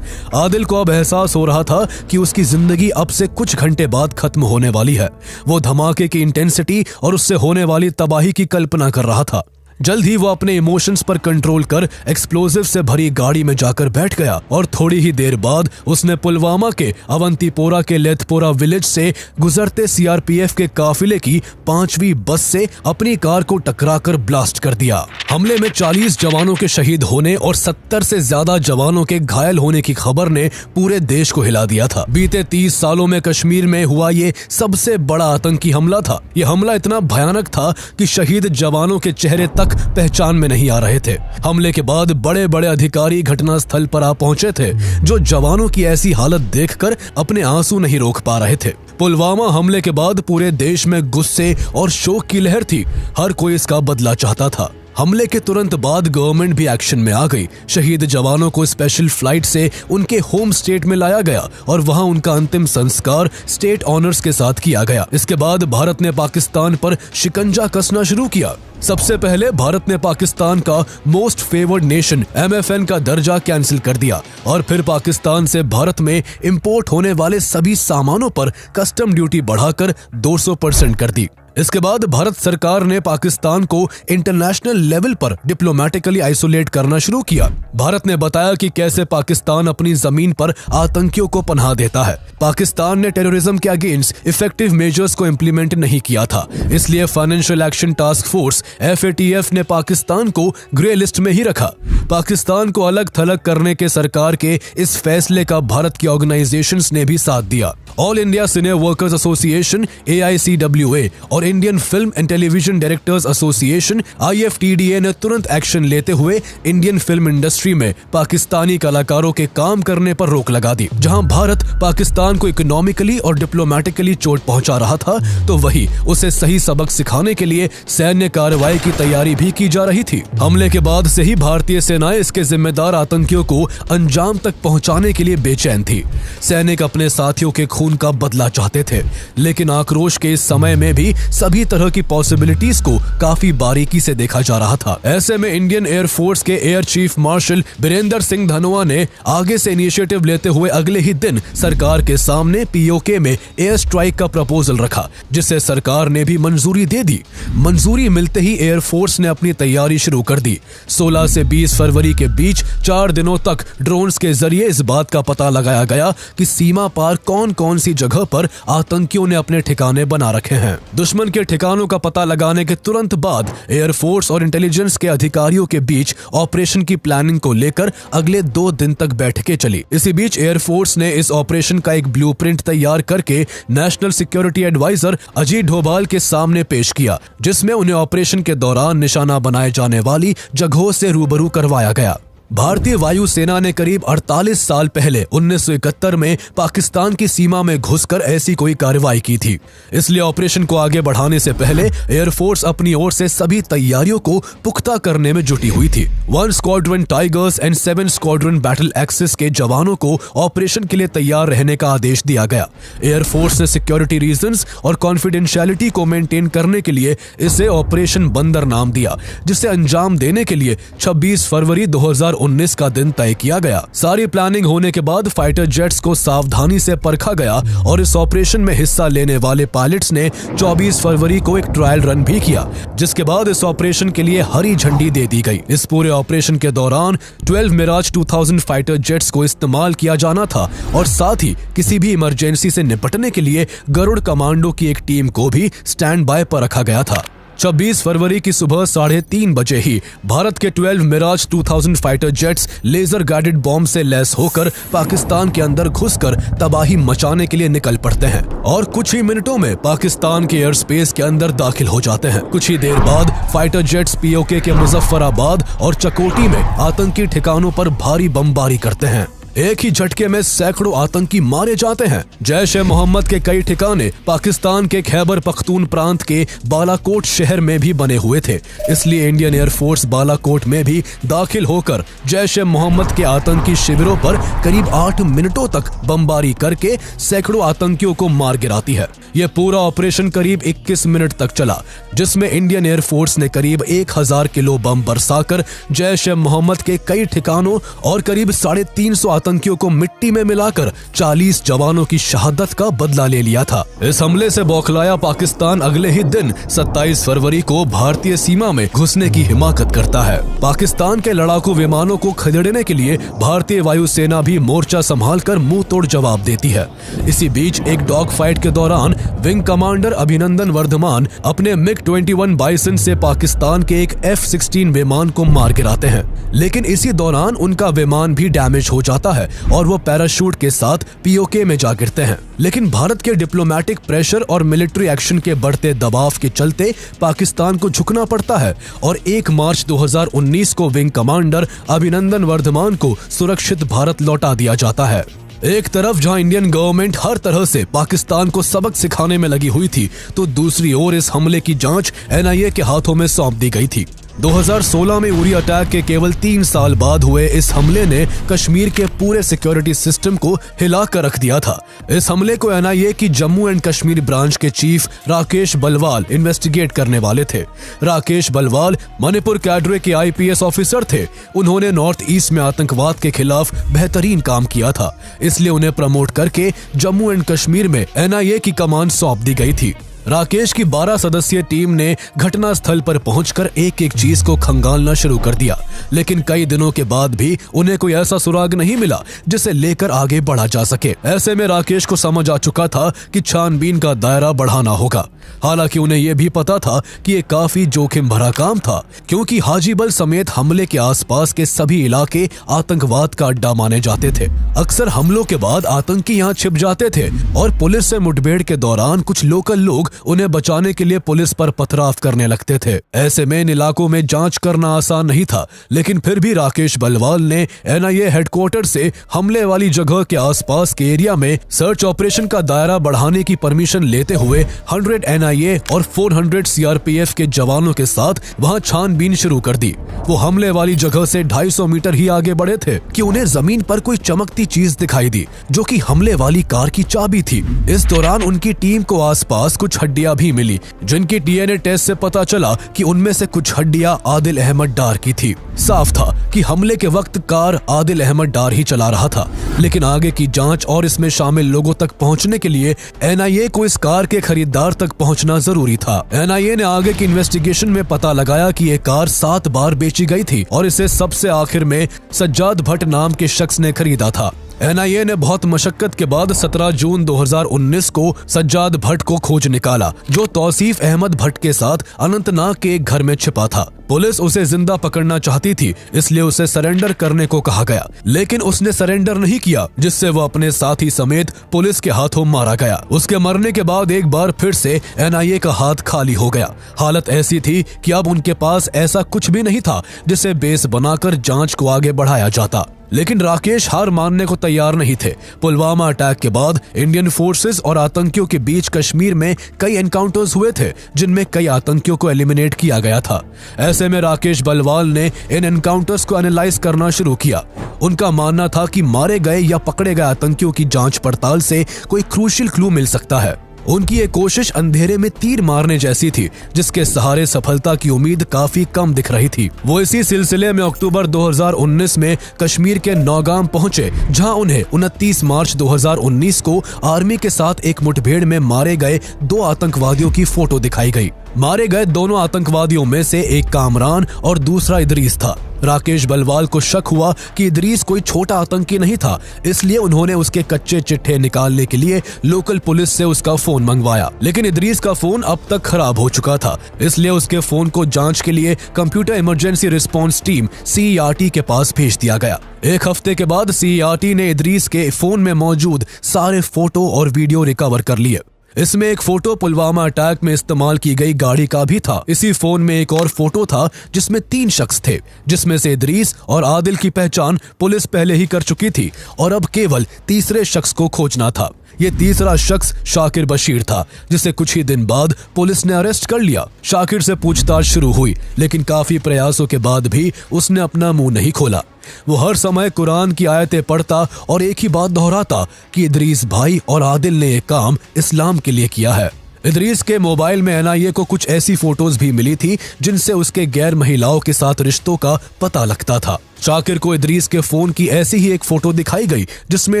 आदिल को अब एहसास हो रहा था कि उसकी जिंदगी अब से कुछ घंटे बाद खत्म होने वाली है। वो धमाके की इंटेंसिटी और उससे होने वाली तबाही की कल्पना कर रहा था। जल्द ही वो अपने इमोशंस पर कंट्रोल कर एक्सप्लोजिव से भरी गाड़ी में जाकर बैठ गया और थोड़ी ही देर बाद उसने पुलवामा के अवंतीपोरा के लेथपोरा विलेज से गुजरते सीआरपीएफ के काफिले की 5वीं बस से अपनी कार को टकराकर ब्लास्ट कर दिया। हमले में 40 जवानों के शहीद होने और 70 से ज्यादा जवानों के घायल होने की खबर ने पूरे देश को हिला दिया था। बीते 30 सालों में कश्मीर में हुआ ये सबसे बड़ा आतंकी हमला था। ये हमला इतना भयानक था कि शहीद जवानों के चेहरे तक पहचान में नहीं आ रहे थे। हमले के बाद बड़े बड़े अधिकारी घटनास्थल पर आ पहुंचे थे, जो जवानों की ऐसी हालत देखकर अपने आंसू नहीं रोक पा रहे थे। पुलवामा हमले के बाद पूरे देश में गुस्से और शोक की लहर थी। हर कोई इसका बदला चाहता था। हमले के तुरंत बाद गवर्नमेंट भी एक्शन में आ गई। शहीद जवानों को स्पेशल फ्लाइट से उनके होम स्टेट में लाया गया और वहां उनका अंतिम संस्कार स्टेट ऑनर्स के साथ किया गया। इसके बाद भारत ने पाकिस्तान पर शिकंजा कसना शुरू किया। सबसे पहले भारत ने पाकिस्तान का मोस्ट फेवर्ड नेशन MFN का दर्जा कैंसिल कर दिया और फिर पाकिस्तान से भारत में इंपोर्ट होने वाले सभी सामानों पर कस्टम ड्यूटी बढ़ाकर 200% कर दी। इसके बाद भारत सरकार ने पाकिस्तान को इंटरनेशनल लेवल पर डिप्लोमेटिकली आइसोलेट करना शुरू किया। भारत ने बताया कि कैसे पाकिस्तान अपनी जमीन पर आतंकियों को पनाह देता है। पाकिस्तान ने टेररिज्म के अगेंस्ट इफेक्टिव मेजर्स को इम्प्लीमेंट नहीं किया था, इसलिए financial action task force FATF ने पाकिस्तान को ग्रे लिस्ट में ही रखा। पाकिस्तान को अलग थलग करने के सरकार के इस फैसले का भारत की ऑर्गेनाइजेशंस ने भी साथ दिया। ऑल इंडिया सिने वर्कर्स एसोसिएशन AICWA और Indian film and television directors association IFTDA ने तुरंत एक्शन लेते हुए इंडियन फिल्म इंडस्ट्री में पाकिस्तानी कलाकारों के काम करने पर रोक लगा दी। जहां भारत पाकिस्तान को इकोनॉमिकली और डिप्लोमेटिकली चोट पहुंचा रहा था, तो वही उसे सही सबक सिखाने के लिए सैन्य कार्रवाई की तैयारी भी की जा रही थी। हमले के बाद से ही भारतीय सेनाएं इसके जिम्मेदार आतंकियों को अंजाम तक पहुंचाने के लिए बेचैन थी। सैनिक अपने साथियों के खून का बदला चाहते थे, लेकिन आक्रोश के इस समय में भी सभी तरह की पॉसिबिलिटीज को काफी बारीकी से देखा जा रहा था। ऐसे में इंडियन एयर फोर्स के air chief marshal Birender Singh Dhanoa ने आगे से इनिशिएटिव लेते हुए अगले ही दिन सरकार के सामने POK में एयर स्ट्राइक का प्रपोजल रखा, जिसे सरकार ने भी मंजूरी दे दी। मंजूरी मिलते ही एयर फोर्स ने अपनी तैयारी शुरू कर दी। 16 से 20 फरवरी के बीच 4 दिनों तक ड्रोन्स के जरिए इस बात का पता लगाया गया कि सीमा पार कौन कौन सी जगह पर आतंकियों ने अपने ठिकाने बना रखे हैं। दुश्मन के ठिकानों का पता लगाने के तुरंत बाद एयरफोर्स और इंटेलिजेंस के अधिकारियों के बीच ऑपरेशन की प्लानिंग को लेकर अगले 2 दिन तक बैठकें चली। इसी बीच एयरफोर्स ने इस ऑपरेशन का एक ब्लूप्रिंट तैयार करके national security adviser Ajit Doval के सामने पेश किया, जिसमें उन्हें ऑपरेशन के दौरान निशाना बनाए जाने वाली जगहों से रूबरू करवाया गया। भारतीय वायुसेना ने करीब 48 साल पहले 1971 में पाकिस्तान की सीमा में घुसकर ऐसी कोई कार्रवाई की थी। इसलिए ऑपरेशन को आगे बढ़ाने से पहले एयरफोर्स अपनी ओर से सभी तैयारियों को पुख्ता करने में जुटी हुई थी। 1 squadron tigers and 7 squadron battle axis के जवानों को ऑपरेशन के लिए तैयार रहने का आदेश दिया गया। एयरफोर्स ने सिक्योरिटी रीजंस और कॉन्फिडेंशियलिटी को मेंटेन करने के लिए इसे ऑपरेशन बंदर नाम दिया, जिसे अंजाम देने के लिए 26 फरवरी 2019 का दिन तय किया गया। सारी प्लानिंग होने के बाद फाइटर जेट्स को सावधानी से परखा गया और इस ऑपरेशन में हिस्सा लेने वाले पायलट्स ने 24 फरवरी को एक ट्रायल रन भी किया, जिसके बाद इस ऑपरेशन के लिए हरी झंडी दे दी गई। इस पूरे ऑपरेशन के दौरान 12 मिराज 2000 फाइटर जेट्स को इस्तेमाल किया जाना था और साथ ही किसी भी इमरजेंसी से निपटने के लिए गरुड़ कमांडो की एक टीम को भी स्टैंड बाय पर रखा गया था। 26 फरवरी की सुबह 3:30 बजे ही भारत के 12 Mirage 2000 fighter jets laser guided bomb से लैस होकर पाकिस्तान के अंदर घुसकर तबाही मचाने के लिए निकल पड़ते हैं और कुछ ही मिनटों में पाकिस्तान के एयर स्पेस के अंदर दाखिल हो जाते हैं। कुछ ही देर बाद फाइटर जेट्स POK के मुजफ्फराबाद और चकोटी में आतंकी ठिकानों पर भारी बमबारी करते हैं। एक ही झटके में सैकड़ों आतंकी मारे जाते हैं। जैश-ए-मोहम्मद के कई ठिकाने पाकिस्तान के खैबर पख्तून प्रांत के बालाकोट शहर में भी बने हुए थे, इसलिए इंडियन एयरफोर्स बालाकोट में भी दाखिल होकर जैश-ए-मोहम्मद के आतंकी शिविरों पर करीब 8 मिनटों तक बमबारी करके सैकड़ों आतंकियों को मार गिराती है। यह पूरा ऑपरेशन करीब 21 मिनट तक चला, जिसमें इंडियन एयरफोर्स ने करीब 1000 किलो बम बरसाकर जैश-ए-मोहम्मद के कई ठिकानों और करीब 350 आतंकियों को मिट्टी में मिलाकर 40 जवानों की शहादत का बदला ले लिया था। इस हमले से बौखलाया पाकिस्तान अगले ही दिन 27 फरवरी को भारतीय सीमा में घुसने की हिमाकत करता है। पाकिस्तान के लड़ाकू विमानों को खदेड़ने के लिए भारतीय वायुसेना भी मोर्चा संभालकर मुंह तोड़ जवाब देती है। इसी बीच एक डॉग फाइट के दौरान विंग कमांडर अभिनंदन वर्धमान अपने MiG-21 बाइसन से पाकिस्तान के एक F-16 विमान को मार गिराते हैं, लेकिन इसी दौरान उनका विमान भी डैमेज हो जाता है और वो पैराशूट के साथ POK में जा गिरते हैं। लेकिन भारत के डिप्लोमेटिक प्रेशर और मिलिट्री एक्शन के बढ़ते दबाव के चलते पाकिस्तान को झुकना पड़ता है और 1 मार्च 2019 को विंग कमांडर अभिनंदन वर्धमान को सुरक्षित भारत लौटा दिया जाता है। एक तरफ जहां इंडियन गवर्नमेंट हर तरह से पाकिस्तान को सबक सिखाने में लगी हुई थी, तो दूसरी ओर इस हमले की जांच NIA के हाथों में सौंप दी गई थी। 2016 में उरी अटैक के केवल 3 साल बाद हुए इस हमले ने कश्मीर के पूरे सिक्योरिटी सिस्टम को हिला कर रख दिया था। इस हमले को NIA की जम्मू एंड कश्मीर ब्रांच के चीफ राकेश बलवाल इन्वेस्टिगेट करने वाले थे। राकेश बलवाल मणिपुर कैडरे के IPS ऑफिसर थे। उन्होंने नॉर्थ ईस्ट में आतंकवाद के खिलाफ बेहतरीन काम किया था, इसलिए उन्हें प्रमोट करके जम्मू एंड कश्मीर में NIA की कमान सौंप दी गई थी। राकेश की 12 सदस्यीय टीम ने घटना स्थल पर पहुंचकर एक एक चीज को खंगालना शुरू कर दिया, लेकिन कई दिनों के बाद भी उन्हें कोई ऐसा सुराग नहीं मिला जिसे लेकर आगे बढ़ा जा सके। ऐसे में राकेश को समझ आ चुका था कि छानबीन का दायरा बढ़ाना होगा। हालांकि उन्हें यह भी पता था कि ये काफी जोखिम भरा काम था, क्योंकि हाजीबल समेत हमले के आसपास के सभी इलाके आतंकवाद का अड्डा माने जाते थे। अक्सर हमलों के बाद आतंकी यहाँ छिप जाते थे और पुलिस से मुठभेड़ के दौरान कुछ लोकल लोग उन्हें बचाने के लिए पुलिस पर पथराव करने लगते थे। ऐसे में इन इलाकों में जांच करना आसान नहीं था, लेकिन फिर भी राकेश बलवाल ने NIA हेडक्वार्टर से हमले वाली जगह के आसपास के एरिया में सर्च ऑपरेशन का दायरा बढ़ाने की परमिशन लेते हुए 100 NIA और 400 CRPF के जवानों के साथ वहां छानबीन शुरू कर दी। वो हमले वाली जगह से 250 मीटर ही आगे बढ़े थे कि उन्हें जमीन पर कोई चमकती चीज दिखाई दी, जो कि हमले वाली कार की चाबी थी। इस दौरान उनकी टीम को आसपास कुछ हड्डियां भी मिली, जिनकी DNA टेस्ट से पता चला कि उनमें से कुछ हड्डियां आदिल अहमद डार की थी। साफ था कि हमले के वक्त कार आदिल अहमद डार ही चला रहा था, लेकिन आगे की जांच और इसमें शामिल लोगों तक पहुंचने के लिए NIA को इस कार के खरीदार तक पहुंचना जरूरी था। NIA ने आगे की इन्वेस्टिगेशन में पता लगाया कि ये कार 7 बार बेची गई थी और इसे सबसे आखिर में सज्जाद भट्ट नाम के शख्स ने खरीदा था। NIA ने बहुत मशक्कत के बाद 17 जून 2019 को सज्जाद भट्ट को खोज निकाला, जो तौसीफ अहमद भट्ट के साथ अनंतनाग के एक घर में छिपा था। पुलिस उसे जिंदा पकड़ना चाहती थी, इसलिए उसे सरेंडर करने को कहा गया, लेकिन उसने सरेंडर नहीं किया, जिससे वो अपने साथी समेत पुलिस के हाथों मारा गया। उसके मरने के बाद एक बार फिर से NIA का हाथ खाली हो गया। हालत ऐसी थी कि अब उनके पास ऐसा कुछ भी नहीं था जिसे बेस बनाकर जांच को आगे बढ़ाया जाता। लेकिन राकेश हार मानने को तैयार नहीं थे। पुलवामा अटैक के बाद इंडियन फोर्सेस और आतंकियों के बीच कश्मीर में कई एनकाउंटर्स हुए थे, जिनमें कई आतंकियों को एलिमिनेट किया गया था। ऐसे में राकेश बलवाल ने इन एनकाउंटर्स को एनालाइज करना शुरू किया। उनका मानना था कि मारे गए या पकड़े गए आतंकियों की जांच पड़ताल से कोई क्रूशियल क्लू मिल सकता है। उनकी ये कोशिश अंधेरे में तीर मारने जैसी थी, जिसके सहारे सफलता की उम्मीद काफी कम दिख रही थी। वो इसी सिलसिले में अक्टूबर 2019 में कश्मीर के नौगाम पहुंचे, जहां उन्हें 29 मार्च 2019 को आर्मी के साथ एक मुठभेड़ में मारे गए 2 आतंकवादियों की फोटो दिखाई गई। मारे गए दोनों आतंकवादियों में से एक कामरान और दूसरा इदरीस था। राकेश बलवाल को शक हुआ कि इदरीस कोई छोटा आतंकी नहीं था, इसलिए उन्होंने उसके कच्चे चिट्ठे निकालने के लिए लोकल पुलिस से उसका फोन मंगवाया। लेकिन इदरीस का फोन अब तक खराब हो चुका था, इसलिए उसके फोन को जांच के लिए computer emergency response team CERT के पास भेज दिया गया। एक हफ्ते के बाद CERT ने इदरीस के फोन में मौजूद सारे फोटो और वीडियो रिकवर कर लिए। इसमें एक फोटो पुलवामा अटैक में इस्तेमाल की गई गाड़ी का भी था। इसी फोन में एक और फोटो था जिसमें 3 शख्स थे, जिसमें से इदरीस और आदिल की पहचान पुलिस पहले ही कर चुकी थी और अब केवल तीसरे शख्स को खोजना था। ये तीसरा शख्स शाकिर बशीर था, जिसे कुछ ही दिन बाद पुलिस ने अरेस्ट कर लिया। शाकिर से पूछताछ शुरू हुई, लेकिन काफी प्रयासों के बाद भी उसने अपना मुंह नहीं खोला। वो हर समय कुरान की आयतें पढ़ता और एक ही बात दोहराता कि इदरीस भाई और आदिल ने ये काम इस्लाम के लिए किया है। इदरीस के मोबाइल में एनआईए को कुछ ऐसी फोटोज भी मिली थी जिनसे उसके गैर महिलाओं के साथ रिश्तों का पता लगता था। शाकिर को इदरीस के फोन की ऐसी ही एक फोटो दिखाई गई जिसमें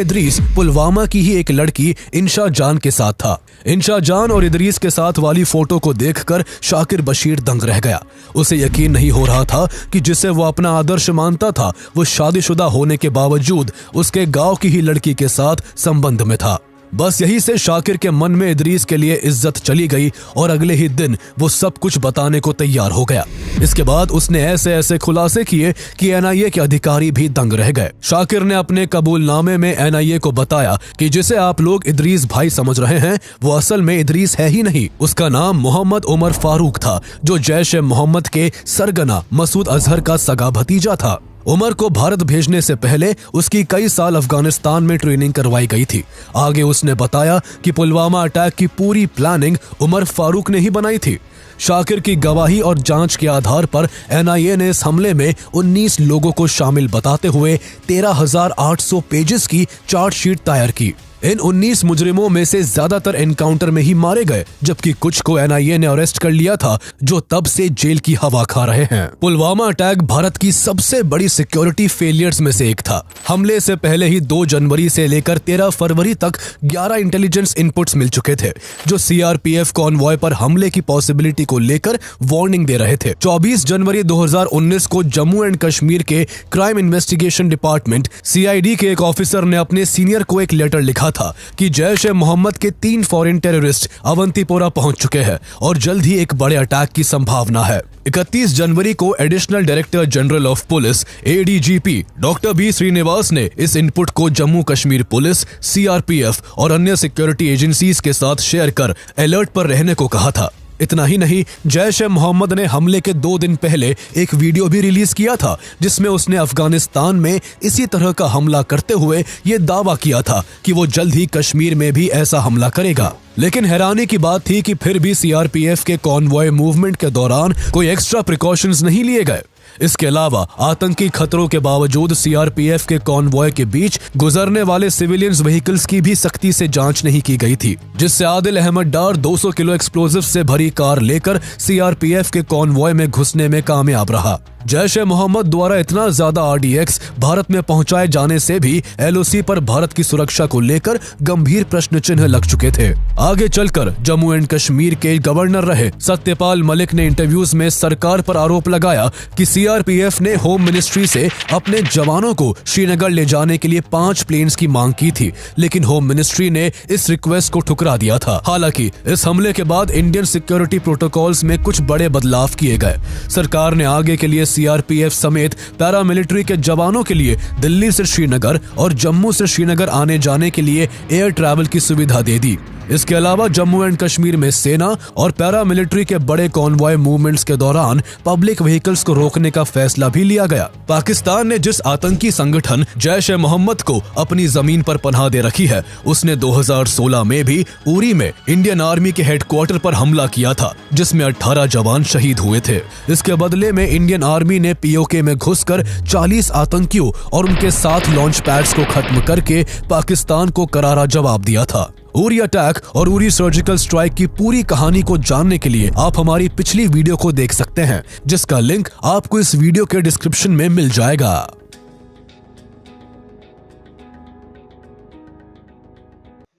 इदरीस पुलवामा की ही एक लड़की इंशा जान के साथ था। इंशा जान और इदरीस के साथ वाली फोटो को देखकर शाकिर बशीर दंग रह गया। उसे यकीन नहीं हो रहा था कि जिसे वो अपना आदर्श मानता था वो शादीशुदा होने के बावजूद उसके गांव की ही लड़की के साथ संबंध में था। बस यही से शाकिर के मन में इदरीस के लिए इज्जत चली गई और अगले ही दिन वो सब कुछ बताने को तैयार हो गया। इसके बाद उसने ऐसे ऐसे खुलासे किए कि एनआईए के अधिकारी भी दंग रह गए। शाकिर ने अपने कबूलनामे में एनआईए को बताया कि जिसे आप लोग इदरीस भाई समझ रहे हैं वो असल में इदरीस है ही नहीं। उसका नाम मोहम्मद उमर फारूक था जो जैश-ए मोहम्मद के सरगना मसूद अजहर का सगा भतीजा था। उमर को भारत भेजने से पहले उसकी कई साल अफगानिस्तान में ट्रेनिंग करवाई गई थी। आगे उसने बताया कि पुलवामा अटैक की पूरी प्लानिंग उमर फारूक ने ही बनाई थी। शाकिर की गवाही और जांच के आधार पर एनआईए ने इस हमले में 19 लोगों को शामिल बताते हुए 13,800 पेजेस की चार्जशीट तैयार की। इन 19 मुजरिमों में से ज्यादातर एनकाउंटर में ही मारे गए, जबकि कुछ को एनआईए ने अरेस्ट कर लिया था जो तब से जेल की हवा खा रहे हैं। पुलवामा अटैक भारत की सबसे बड़ी सिक्योरिटी फेलियर्स में से एक था। हमले से पहले ही 2 जनवरी से लेकर 13 फरवरी तक 11 इंटेलिजेंस इनपुट्स मिल चुके थे जो सीआरपीएफ कॉन्वॉय पर हमले की पॉसिबिलिटी को लेकर वार्निंग दे रहे थे। 24 जनवरी 2019 को जम्मू एंड कश्मीर के क्राइम इन्वेस्टिगेशन डिपार्टमेंट सीआईडी के एक ऑफिसर ने अपने सीनियर को एक लेटर लिखा था कि जैश-ए-मोहम्मद के 3 फॉरेन टेररिस्ट अवंतीपोरा पहुंच चुके हैं और जल्द ही एक बड़े अटैक की संभावना है। 31 जनवरी को additional director general of police ADGP doctor B Srinivas ने इस इनपुट को जम्मू कश्मीर पुलिस, सीआरपीएफ और अन्य सिक्योरिटी एजेंसीज के साथ शेयर कर अलर्ट पर रहने को कहा था। इतना ही नहीं, जैश-ए-मोहम्मद ने हमले के 2 दिन पहले एक वीडियो भी रिलीज किया था जिसमें उसने अफगानिस्तान में इसी तरह का हमला करते हुए ये दावा किया था कि वो जल्द ही कश्मीर में भी ऐसा हमला करेगा। लेकिन हैरानी की बात थी कि फिर भी सीआरपीएफ के कॉन्वॉय मूवमेंट के दौरान कोई एक्स्ट्रा प्रिकॉशंस नहीं लिए गए। इसके अलावा आतंकी खतरों के बावजूद सीआरपीएफ के कॉन्वॉय के बीच गुजरने वाले सिविलियंस व्हीकल्स की भी सख्ती से जांच नहीं की गई थी, जिससे आदिल अहमद डार 200 किलो एक्सप्लोजिव से भरी कार लेकर सीआरपीएफ के कॉन्वॉय में घुसने में कामयाब रहा। जैश-ए-मोहम्मद द्वारा इतना ज्यादा आरडीएक्स भारत में पहुंचाए जाने से भी एलओसी पर भारत की सुरक्षा को लेकर गंभीर प्रश्न चिन्ह लग चुके थे। आगे चलकर जम्मू एंड कश्मीर के गवर्नर रहे सत्यपाल मलिक ने इंटरव्यूज में सरकार पर आरोप लगाया कि सीआरपीएफ ने होम मिनिस्ट्री से अपने जवानों को श्रीनगर ले जाने के लिए 5 प्लेन्स की मांग की थी, लेकिन होम मिनिस्ट्री ने इस रिक्वेस्ट को ठुकरा दिया था। हालांकि इस हमले के बाद इंडियन सिक्योरिटी प्रोटोकॉल्स में कुछ बड़े बदलाव किए गए। सरकार ने आगे के लिए सीआरपीएफ समेत पैरामिलिट्री के जवानों के लिए दिल्ली से श्रीनगर और जम्मू से श्रीनगर आने जाने के लिए एयर ट्रैवल की सुविधा दे दी। इसके अलावा जम्मू एंड कश्मीर में सेना और पैरामिलिट्री के बड़े कॉन्वॉय मूवमेंट्स के दौरान पब्लिक व्हीकल्स को रोकने का फैसला भी लिया गया। पाकिस्तान ने जिस आतंकी संगठन जैश-ए-मोहम्मद को अपनी जमीन पर पनाह दे रखी है, उसने 2016 में भी उरी में इंडियन आर्मी के हेडक्वार्टर पर हमला किया था, जिसमें 18 जवान शहीद हुए थे। इसके बदले में इंडियन आर्मी ने पीओके में घुसकर 40 आतंकियों और उनके 7 लॉन्च पैड्स को खत्म करके पाकिस्तान को करारा जवाब दिया था। उरी अटैक और उरी सर्जिकल स्ट्राइक की पूरी कहानी को जानने के लिए आप हमारी पिछली वीडियो को देख सकते हैं, जिसका लिंक आपको इस वीडियो के डिस्क्रिप्शन में मिल जाएगा।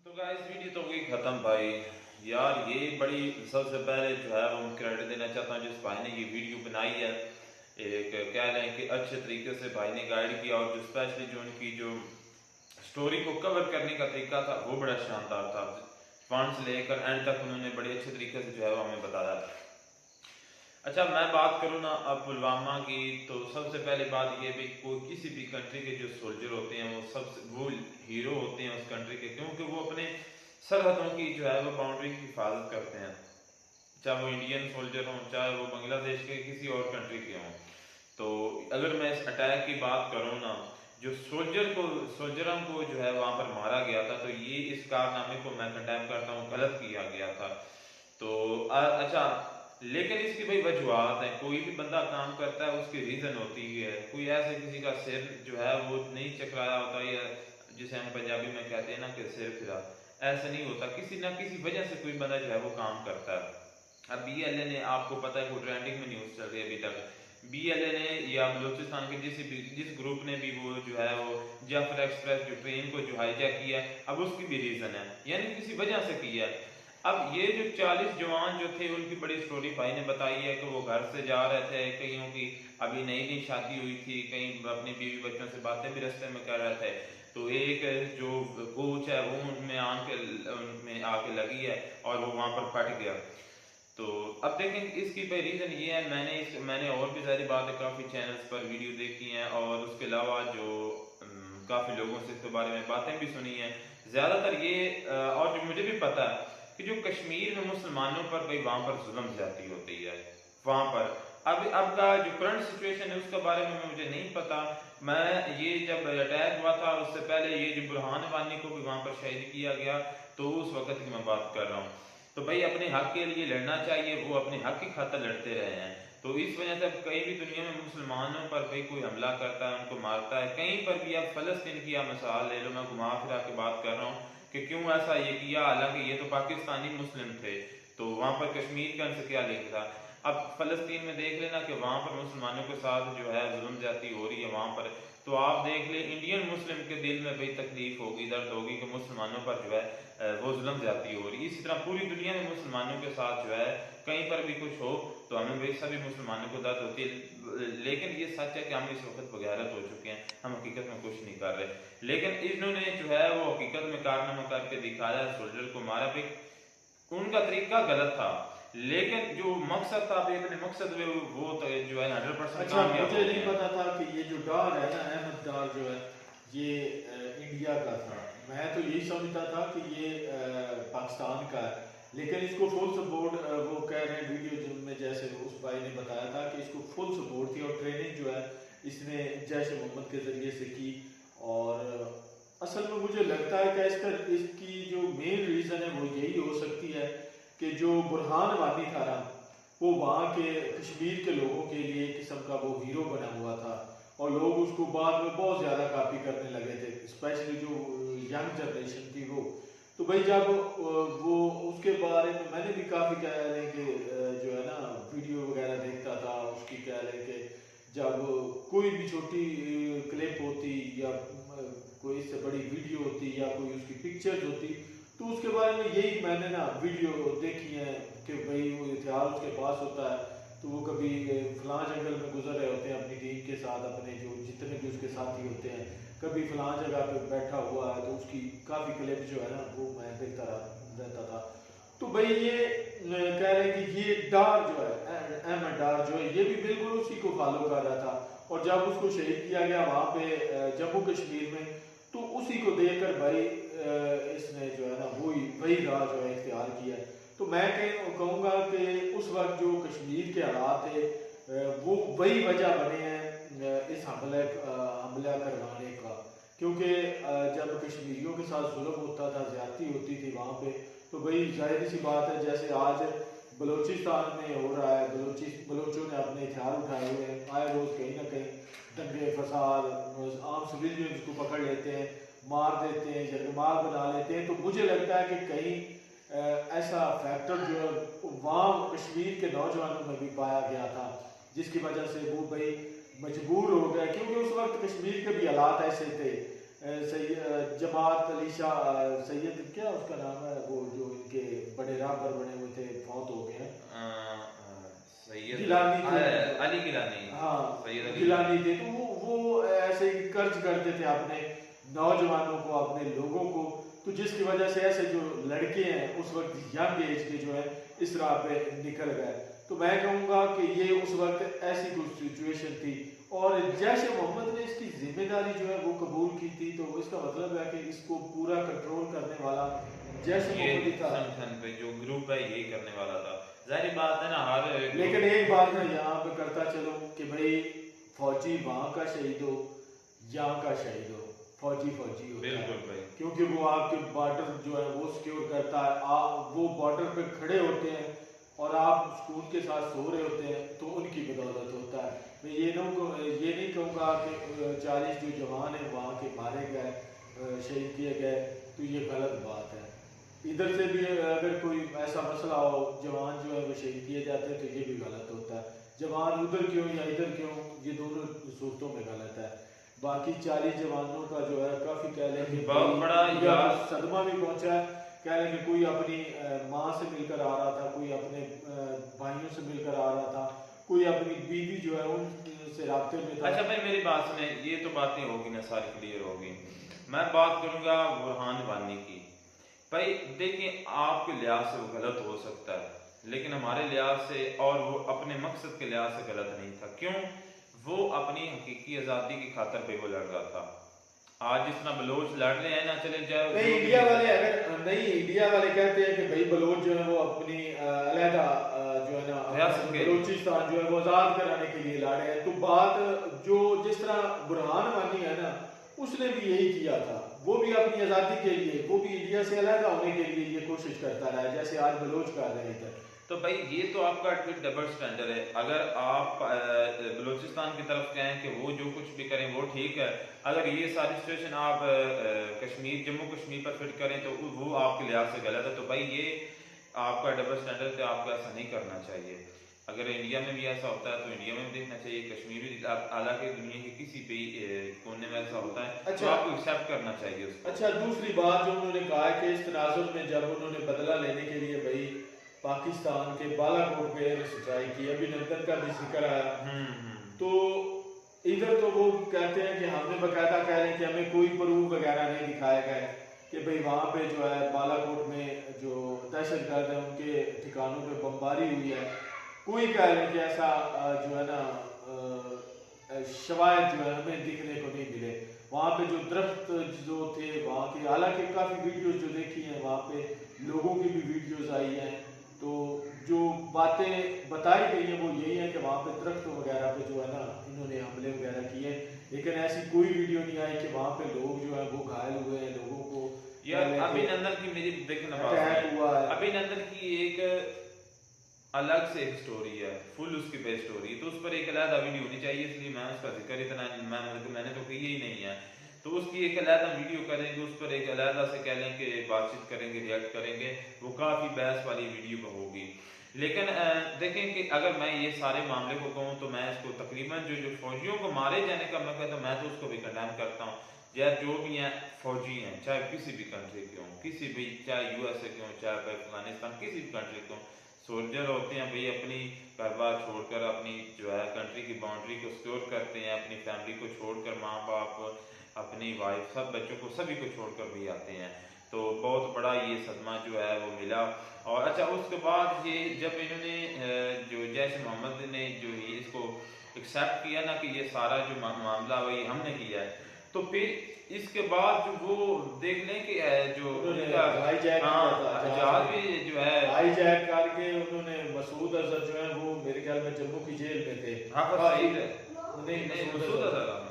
तो गाइस वीडियो तो होगी खत्म भाई। यार ये बड़ी सबसे पहले जो है वो क्रेडिट देना चाहता हूँ जिस भाई ने ये वीडियो बनाई है। एक कह लें कि अच्छे तरीके से भाई ने गाइड किया और जो स्पेशली जो उनकी जो स्टोरी को कवर करने का तरीका था वो बड़ा शानदार था। फंड्स लेकर एंड तक उन्होंने बड़े अच्छे तरीके से जो है वो हमें बताया। अच्छा, मैं बात करूँ ना अब पुलवामा की, तो सबसे पहले बात ये भी कोई किसी भी कंट्री के जो सोल्जर होते हैं वो हीरो होते हैं उस कंट्री के, क्योंकि वो अपने सरहदों की जो है वो बाउंड्री की हिफाजत करते हैं, चाहे वो इंडियन सोल्जर हों चाहे वो बांग्लादेश के किसी और कंट्री के हों। तो अगर मैं इस अटैक की बात करूँ ना, जो सोल्जरों को जो है वहां पर मारा गया था, तो ये इस कारनामे को मैं कंडेम करता हूँ, गलत किया गया था। तो अच्छा, लेकिन इसकी भाई वजूहत है। कोई भी बंदा काम करता है उसकी रीजन होती है। कोई ऐसे किसी का सिर जो है वो नहीं चकराया होता, या जिसे हम पंजाबी में कहते हैं ना कि सिर फिरा, ऐसा नहीं होता, किसी ना किसी वजह से कोई बंदा जो है वो काम करता है। अब BLA ने, आपको पता है वो ट्रेंडिंग में न्यूज़ चल रही है अभी तक, BLA ने या बलूचिस्तान के जिस ग्रुप ने भी वो जो है वो जाफर एक्सप्रेस जो ट्रेन को जो हाईजैक किया, अब उसकी भी रीज़न है, यानी किसी वजह से किया। अब ये जो 40 जवान जो थे उनकी बड़ी स्टोरी भाई ने बताई है कि वो घर से जा रहे थे, कईयों की अभी नई नई शादी हुई थी, कहीं अपनी बीवी बच्चों से बातें भी रास्ते में कर रहे थे, तो एक जो कोच है वो उनमें आके लगी है और वो वहाँ पर फट गया। तो अब देखें इसकी भाई रीज़न ये है, मैंने और भी सारी बातें काफ़ी चैनल्स पर वीडियो देखी हैं और उसके अलावा जो काफ़ी लोगों से इसके बारे में बातें भी सुनी हैं। ज़्यादातर ये और जो मुझे भी पता है कि जो कश्मीर में मुसलमानों पर भाई वहाँ पर जुल्म ज्यादती होती है वहाँ पर। अब का जो करंट सिचुएशन है उसके बारे में मुझे नहीं पता। मैं ये जब अटैक हुआ था उससे पहले ये जो बुरहान वानी को भी वहाँ पर शहीद किया गया, तो उस वक्त की मैं बात कर रहा हूँ। तो भाई अपने हक के लिए लड़ना चाहिए, वो अपने हक की खातिर लड़ते रहे हैं। तो इस वजह से कहीं भी दुनिया में मुसलमानों पर भाई कोई हमला करता है, उनको मारता है, कहीं पर भी आप फलस्तीन की आप मिसाल ले लो, मैं घुमा फिरा के बात कर रहा हूँ कि क्यों ऐसा ये किया, हालांकि ये तो पाकिस्तानी मुस्लिम थे, तो वहाँ पर कश्मीर का उनसे क्या लिंक था। अब फलस्तीन में देख लेना कि वहाँ पर मुसलमानों के साथ जो है जुल्म ज्यादती हो रही है वहाँ पर, तो आप देख ले इंडियन मुस्लिम के दिल में भाई तकलीफ होगी, दर्द होगी कि मुसलमानों पर जो है वो जुल्म ज्यादती हो रही है। इसी तरह पूरी दुनिया में मुसलमानों के साथ जो है कहीं पर भी कुछ हो तो हमें भाई सभी मुसलमानों को दर्द होती है। लेकिन ये सच है कि हम इस वक्त बगैरत हो चुके हैं, हम हकीकत में कुछ नहीं कर रहे, लेकिन इन्होंने जो है वो हकीकत में कारनामा करके दिखाया, सोल्जर को मारा। भी उनका तरीका गलत था, लेकिन जो मकसद था अपने मकसद में वो तो जो है 100% अच्छा, मुझे नहीं पता था कि ये जो डार है ना, अहमद डार जो है ये इंडिया का था। मैं तो यही समझता था कि ये पाकिस्तान का है, लेकिन इसको फुल सपोर्ट वो कह रहे हैं वीडियो में, जैसे उस भाई ने बताया था कि इसको फुल सपोर्ट थी और ट्रेनिंग जो है इसने जैश ए मोहम्मद के जरिए से की। और असल में मुझे लगता है कि इसकी जो मेन रीज़न है वो यही हो सकती है कि जो बुरहान वादी था ना, वो वहाँ के कश्मीर के लोगों के लिए एक किस्म का वो हीरो बना हुआ था और लोग उसको बाद में बहुत ज़्यादा कॉपी करने लगे थे, स्पेशली जो यंग जनरेशन थी वो। तो भाई जब वो उसके बारे में मैंने भी काफ़ी कह रहे हैं कि जो है ना वीडियो वगैरह देखता था, उसकी कह रहे कि जब कोई भी छोटी क्लिप होती या कोई इससे बड़ी वीडियो होती या कोई उसकी पिक्चर्स होती, तो उसके बारे में यही मैंने ना वीडियो देखी है कि भाई वो इतिहास उसके पास होता है, तो वो कभी फलां जंगल में गुजर रहे होते हैं अपनी टीम के साथ, अपने जो जितने भी उसके साथी होते हैं, कभी फलां जगह पे बैठा हुआ है, तो उसकी काफ़ी क्लिप जो है ना वो मैं देखता रहता था। तो भाई ये कह रहे हैं कि ये डार जो है अहमद डार जो है ये भी बिल्कुल उसी को फॉलो कर रहा था, और जब उसको शहीद किया गया वहाँ पे जम्मू कश्मीर में, तो उसी को देखकर भाई इसने जो है ना वही राह जो है इख्तियार किया। तो मैं कहूँगा कि उस वक्त जो कश्मीर के हालात थे वो वही वजह बने हैं इस हमला करवाने का, क्योंकि जब कश्मीरियों के साथ जुल्म होता था, ज्यादती होती थी वहाँ पे, तो भाई जाहिर सी बात है जैसे आज बलूचिस्तान में हो रहा है, बलोचों ने अपने हथियार उठाए हुए हैं, आए रोज कहीं ना कहीं दंगे फसाद, आम सिविलियंस को पकड़ लेते हैं, मार देते हैं, जगमाल बना लेते हैं। तो मुझे लगता है कि कहीं ऐसा फैक्टर जो है वहाँ कश्मीर के नौजवानों में भी पाया गया था, जिसकी वजह से वो भाई मजबूर हो गए, क्योंकि उस वक्त कश्मीर के भी हालात ऐसे थे। जमात अली शाह सैयद, क्या उसका नाम है, वो जो इनके बड़े राहबर बने हुए थे, फौत हो गए हैं, गिलानी थे, अली गिलानी, हाँ गिलानी थे। तो वो ऐसे ही कर्ज करते थे अपने नौजवानों को, अपने लोगों को, तो जिसकी वजह से ऐसे जो लड़के हैं उस वक्त यंग एज के जो है इस राह पे निकल गए। तो मैं कहूँगा कि ये उस वक्त ऐसी कुछ सिचुएशन थी, और जैश ए मोहम्मद ने इसकी जिम्मेदारी जो है वो कबूल की थी, तो इसका मतलब है कि इसको पूरा कंट्रोल करने वाला जैश ए मोहम्मद ही था, संगठन पे जो ग्रुप है यही करने वाला था। जाहिर बात है ना हर, लेकिन एक बात मैं यहाँ पे करता चलूँ कि भाई फौजी वहाँ का शहीद हो, यहाँ का शहीद हो, फौजी फौजी होता है, भाई, क्योंकि वो आपके बॉर्डर जो है वो सिक्योर करता है। आप वो बॉर्डर पे खड़े होते हैं और आप सुकून के साथ सो रहे होते हैं, तो उनकी बदौलत होता है। मैं ये नहीं कहूँगा कि 40 जो जवान हैं वहाँ के मारे गए, शहीद किए गए, तो ये गलत बात है। इधर से भी अगर कोई ऐसा मसला हो, जवान जो है वो शहीद किए जाते हैं, तो ये भी गलत होता है। जवान उधर क्यों या इधर क्यों, ये दोनों सूरतों में गलत है। बाकी 40 जवानों का जो है काफ़ी कह लें कि बहुत बड़ा सदमा भी पहुंचा है। कह लें कि कोई अपनी माँ से मिलकर आ रहा था, कोई अपने भाइयों से मिलकर आ रहा था, कोई अपनी बीवी जो है उनसे राब्ते में था। अच्छा भाई मेरी बात सुने, ये तो बातें होगी ना सारी क्लियर होगी। मैं बात करूंगा बुरहान वानी की। भाई देखिए, आपके लिहाज से वो गलत हो सकता है, लेकिन हमारे लिहाज से और वो अपने मकसद के लिहाज से गलत नहीं था। क्यों? वो अपनी हकीकी आज़ादी की खातर पे वो लड़ रहा था। आज जितना बलोच लड़ रहे हैं ना, चले जाओ नहीं इंडिया वाले, अगर नहीं इंडिया वाले कहते हैं कि भाई बलोच जो है वो अपनी अलहदा जो है ना बलोचिस्तान जो है वो आज़ाद कराने के लिए लड़ रहे हैं, तो बात जो जिस तरह बुरहान वानी है ना, उसने भी यही किया था। वो भी अपनी आज़ादी के लिए, वो भी इंडिया से अलहदा होने के लिए ये कोशिश करता रहा, जैसे आज बलोच कर रहे थे। तो भाई ये तो आपका फिर डबल स्टैंडर्ड है। अगर आप बलूचिस्तान की तरफ कहें कि वो जो कुछ भी करें वो ठीक है, अगर ये सारी सिचुएशन आप कश्मीर जम्मू कश्मीर पर फिट करें तो वो आपके लिहाज से गलत है। तो भाई ये आपका डबल स्टैंडर्ड है, आपको ऐसा नहीं करना चाहिए। अगर इंडिया में भी ऐसा होता है तो इंडिया में भी देखना चाहिए, कश्मीर भी, हालांकि दुनिया के किसी भी कोने में ऐसा होता है। अच्छा, तो आपको एक्सेप्ट करना चाहिए उसको। अच्छा, दूसरी बात जो उन्होंने कहा है कि इस तनाजुर में जब उन्होंने बदला लेने के लिए भाई पाकिस्तान के बालाकोट पे स्ट्राइक की, अभिनंदन का भी जिक्र आया, तो इधर तो वो कहते हैं कि हमने बकायदा कह रहे हैं कि हमें कोई प्रूफ वगैरह नहीं दिखाया गया है कि भाई वहाँ पे जो है बालाकोट में जो दहशतगर्द है उनके ठिकानों पे बमबारी हुई है। कोई कह रहे हैं कि ऐसा जो है ना शवायद जो है हमें दिखने को नहीं मिले। वहाँ पे जो दरख्त जो थे वहाँ के, हालांकि काफ़ी वीडियोस जो देखी हैं वहाँ पे लोगों की भी वीडियोस आई हैं, तो जो बातें बताई गई हैं वो यही है कि वहाँ पे दरख्त वगैरह पे जो है ना इन्होंने हमले वगैरह किए, लेकिन ऐसी कोई वीडियो नहीं आई कि वहाँ पे लोग जो है वो घायल हुए हैं, लोगों को यार अभिनंदन की मेरी देखना अटैक हुआ है। अभिनंदन की एक अलग से एक स्टोरी है, फुल उसकी बेस्ट स्टोरी है, तो उस पर एक अलग वीडियो होनी चाहिए, इसलिए मैं उसका जिक्र इतना मैंने तो किया ही नहीं है। तो उसकी एक अलग वीडियो करेंगे, उस पर एक अलग से कह लें कि बातचीत करेंगे, रिएक्ट करेंगे, वो काफ़ी बहस वाली वीडियो में होगी। लेकिन देखें कि अगर मैं ये सारे मामले को कहूँ तो मैं इसको तकरीबन जो फौजियों को मारे जाने का मैं कहता हूँ, मैं तो उसको भी कंडेम करता हूँ। या जो भी हैं फौजी हैं, चाहे किसी भी कंट्री के हों, किसी भी, चाहे यूएसए के हों, चाहे अफगानिस्तान, किसी भी कंट्री के हों, सोल्जर होते हैं भाई, अपनी घर-बार छोड़कर अपनी जो है कंट्री की बाउंड्री को सिक्योर करते हैं, अपनी फैमिली को छोड़कर, माँ बाप, अपनी वाइफ, सब बच्चों को, सभी को छोड़कर भी आते हैं। तो बहुत बड़ा ये सदमा जो है वो मिला। और अच्छा, उसके बाद ये जब इन्होंने जो जैश मोहम्मद ने जो इसको एक्सेप्ट किया ना कि ये सारा जो मामला वही हमने किया है, तो फिर इसके बाद जो वो देख लें कि जो जहाज भी जो है हाईजैक करके उन्होंने मसूद अजहर जो है वो मेरे ख्याल में जम्मू की जेल में थे।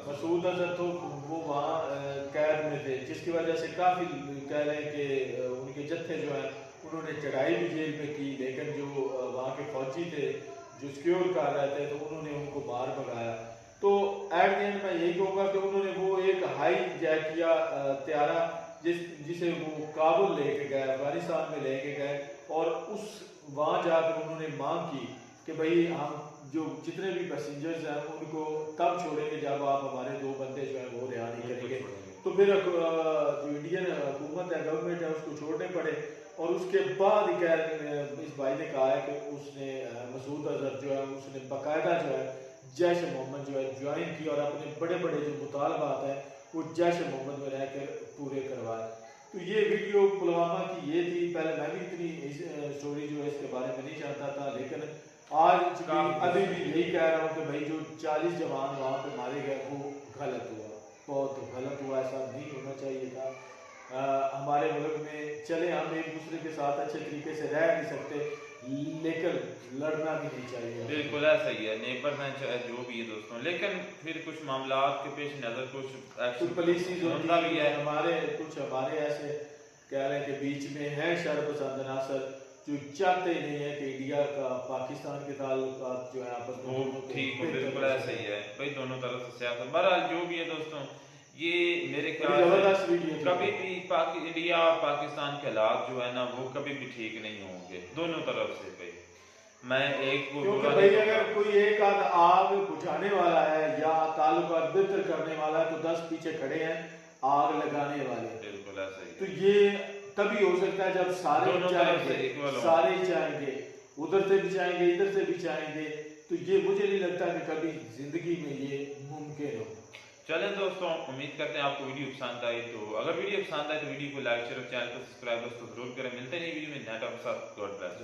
मसूद अजहर तो वो वहाँ कैद में थे, जिसकी वजह से काफ़ी कह रहे हैं कि उनके जत्थे जो है उन्होंने चढ़ाई भी जेल में की, लेकिन जो वहाँ के फौजी थे जो सिक्योर कर रहे थे तो उन्होंने उनको बाहर भगाया। तो एट द एंड मैं यही कहूँगा कि उन्होंने वो एक हाई जैक किया त्यारा जिसे वो काबुल लेके गए, अफगानिस्तान में लेके गए, और उस वहाँ जाकर उन्होंने मांग की कि भाई हम जो जितने भी पैसेंजर्स हैं उनको तब छोड़ेंगे जब आप हमारे 2 बंदे जो हैं वो रिहा नहीं करेंगे। तो फिर जो इंडियन हुकूमत है, गवर्नमेंट है, उसको छोड़ने पड़े। और उसके बाद इस भाई ने कहा है कि उसने मसूद अजहर जो है उसने बाकायदा जो है जैश मोहम्मद जो है ज्वाइन की और अपने बड़े बड़े जो मुतालबात हैं वो जैश मोहम्मद में रहकर पूरे करवाए। तो ये वीडियो पुलवामा की ये थी। पहले मैं भी इतनी स्टोरी जो है इसके बारे में नहीं जानता था, लेकिन आज अभी भी यही कह रहा हूँ कि भाई जो 40 जवान वहाँ पे मारे गए वो गलत हुआ, बहुत गलत हुआ, ऐसा नहीं होना चाहिए था। हमारे मुल्क में चले हम एक दूसरे के साथ अच्छे तरीके से रह नहीं सकते, लेकिन लड़ना भी नहीं चाहिए। बिल्कुल ऐसा ही है, नेबर हैं चाहे जो भी है दोस्तों, लेकिन फिर कुछ मामला के पेश नज़र कुछ पॉलिसीज होता भी है। हमारे ऐसे कह रहे हैं कि बीच में है शरपसंद अनासर जो चाहते ही नहीं है कि इंडिया का पाकिस्तान के ताल्लुकात जो है आपस में ठीक हो। बिल्कुल ऐसा ही है भाई, दोनों तरफ से सियासत। बहरहाल जो भी है दोस्तों, ये मेरे बड़ी ख्याल जबरदस्त से वीडियो थी। कभी भी इंडिया और पाकिस्तान के हालात जो है ना वो कभी भी ठीक नहीं होंगे दोनों तरफ से भाई। मैं एक को क्योंकि बुरा भाई नहीं अगर कहूंगा। कोई एक आध आग बुझाने वाला है या ताल्लुकात बेहतर करने वाला है तो 10 पीछे खड़े हैं आग लगाने वाले। बिल्कुल ऐसा ही तो है। ये तभी हो सकता है जब सारे दोनों तरफ से चाहेंगे, equal हो। सारे चाहेंगे, उधर से भी चाहेंगे इधर से भी चाहेंगे, तो ये मुझे नहीं लगता कि कभी जिंदगी में ये मुमकिन हो। चलें दोस्तों, उम्मीद करते हैं आपको वीडियो पसंद आई। तो अगर वीडियो पसंद आए तो वीडियो को लाइक शेयर और चैनल को सब्सक्राइब दोस्तों जरूर करें। मिलते हैं नई वीडियो में नया टॉपिक के साथ। God bless.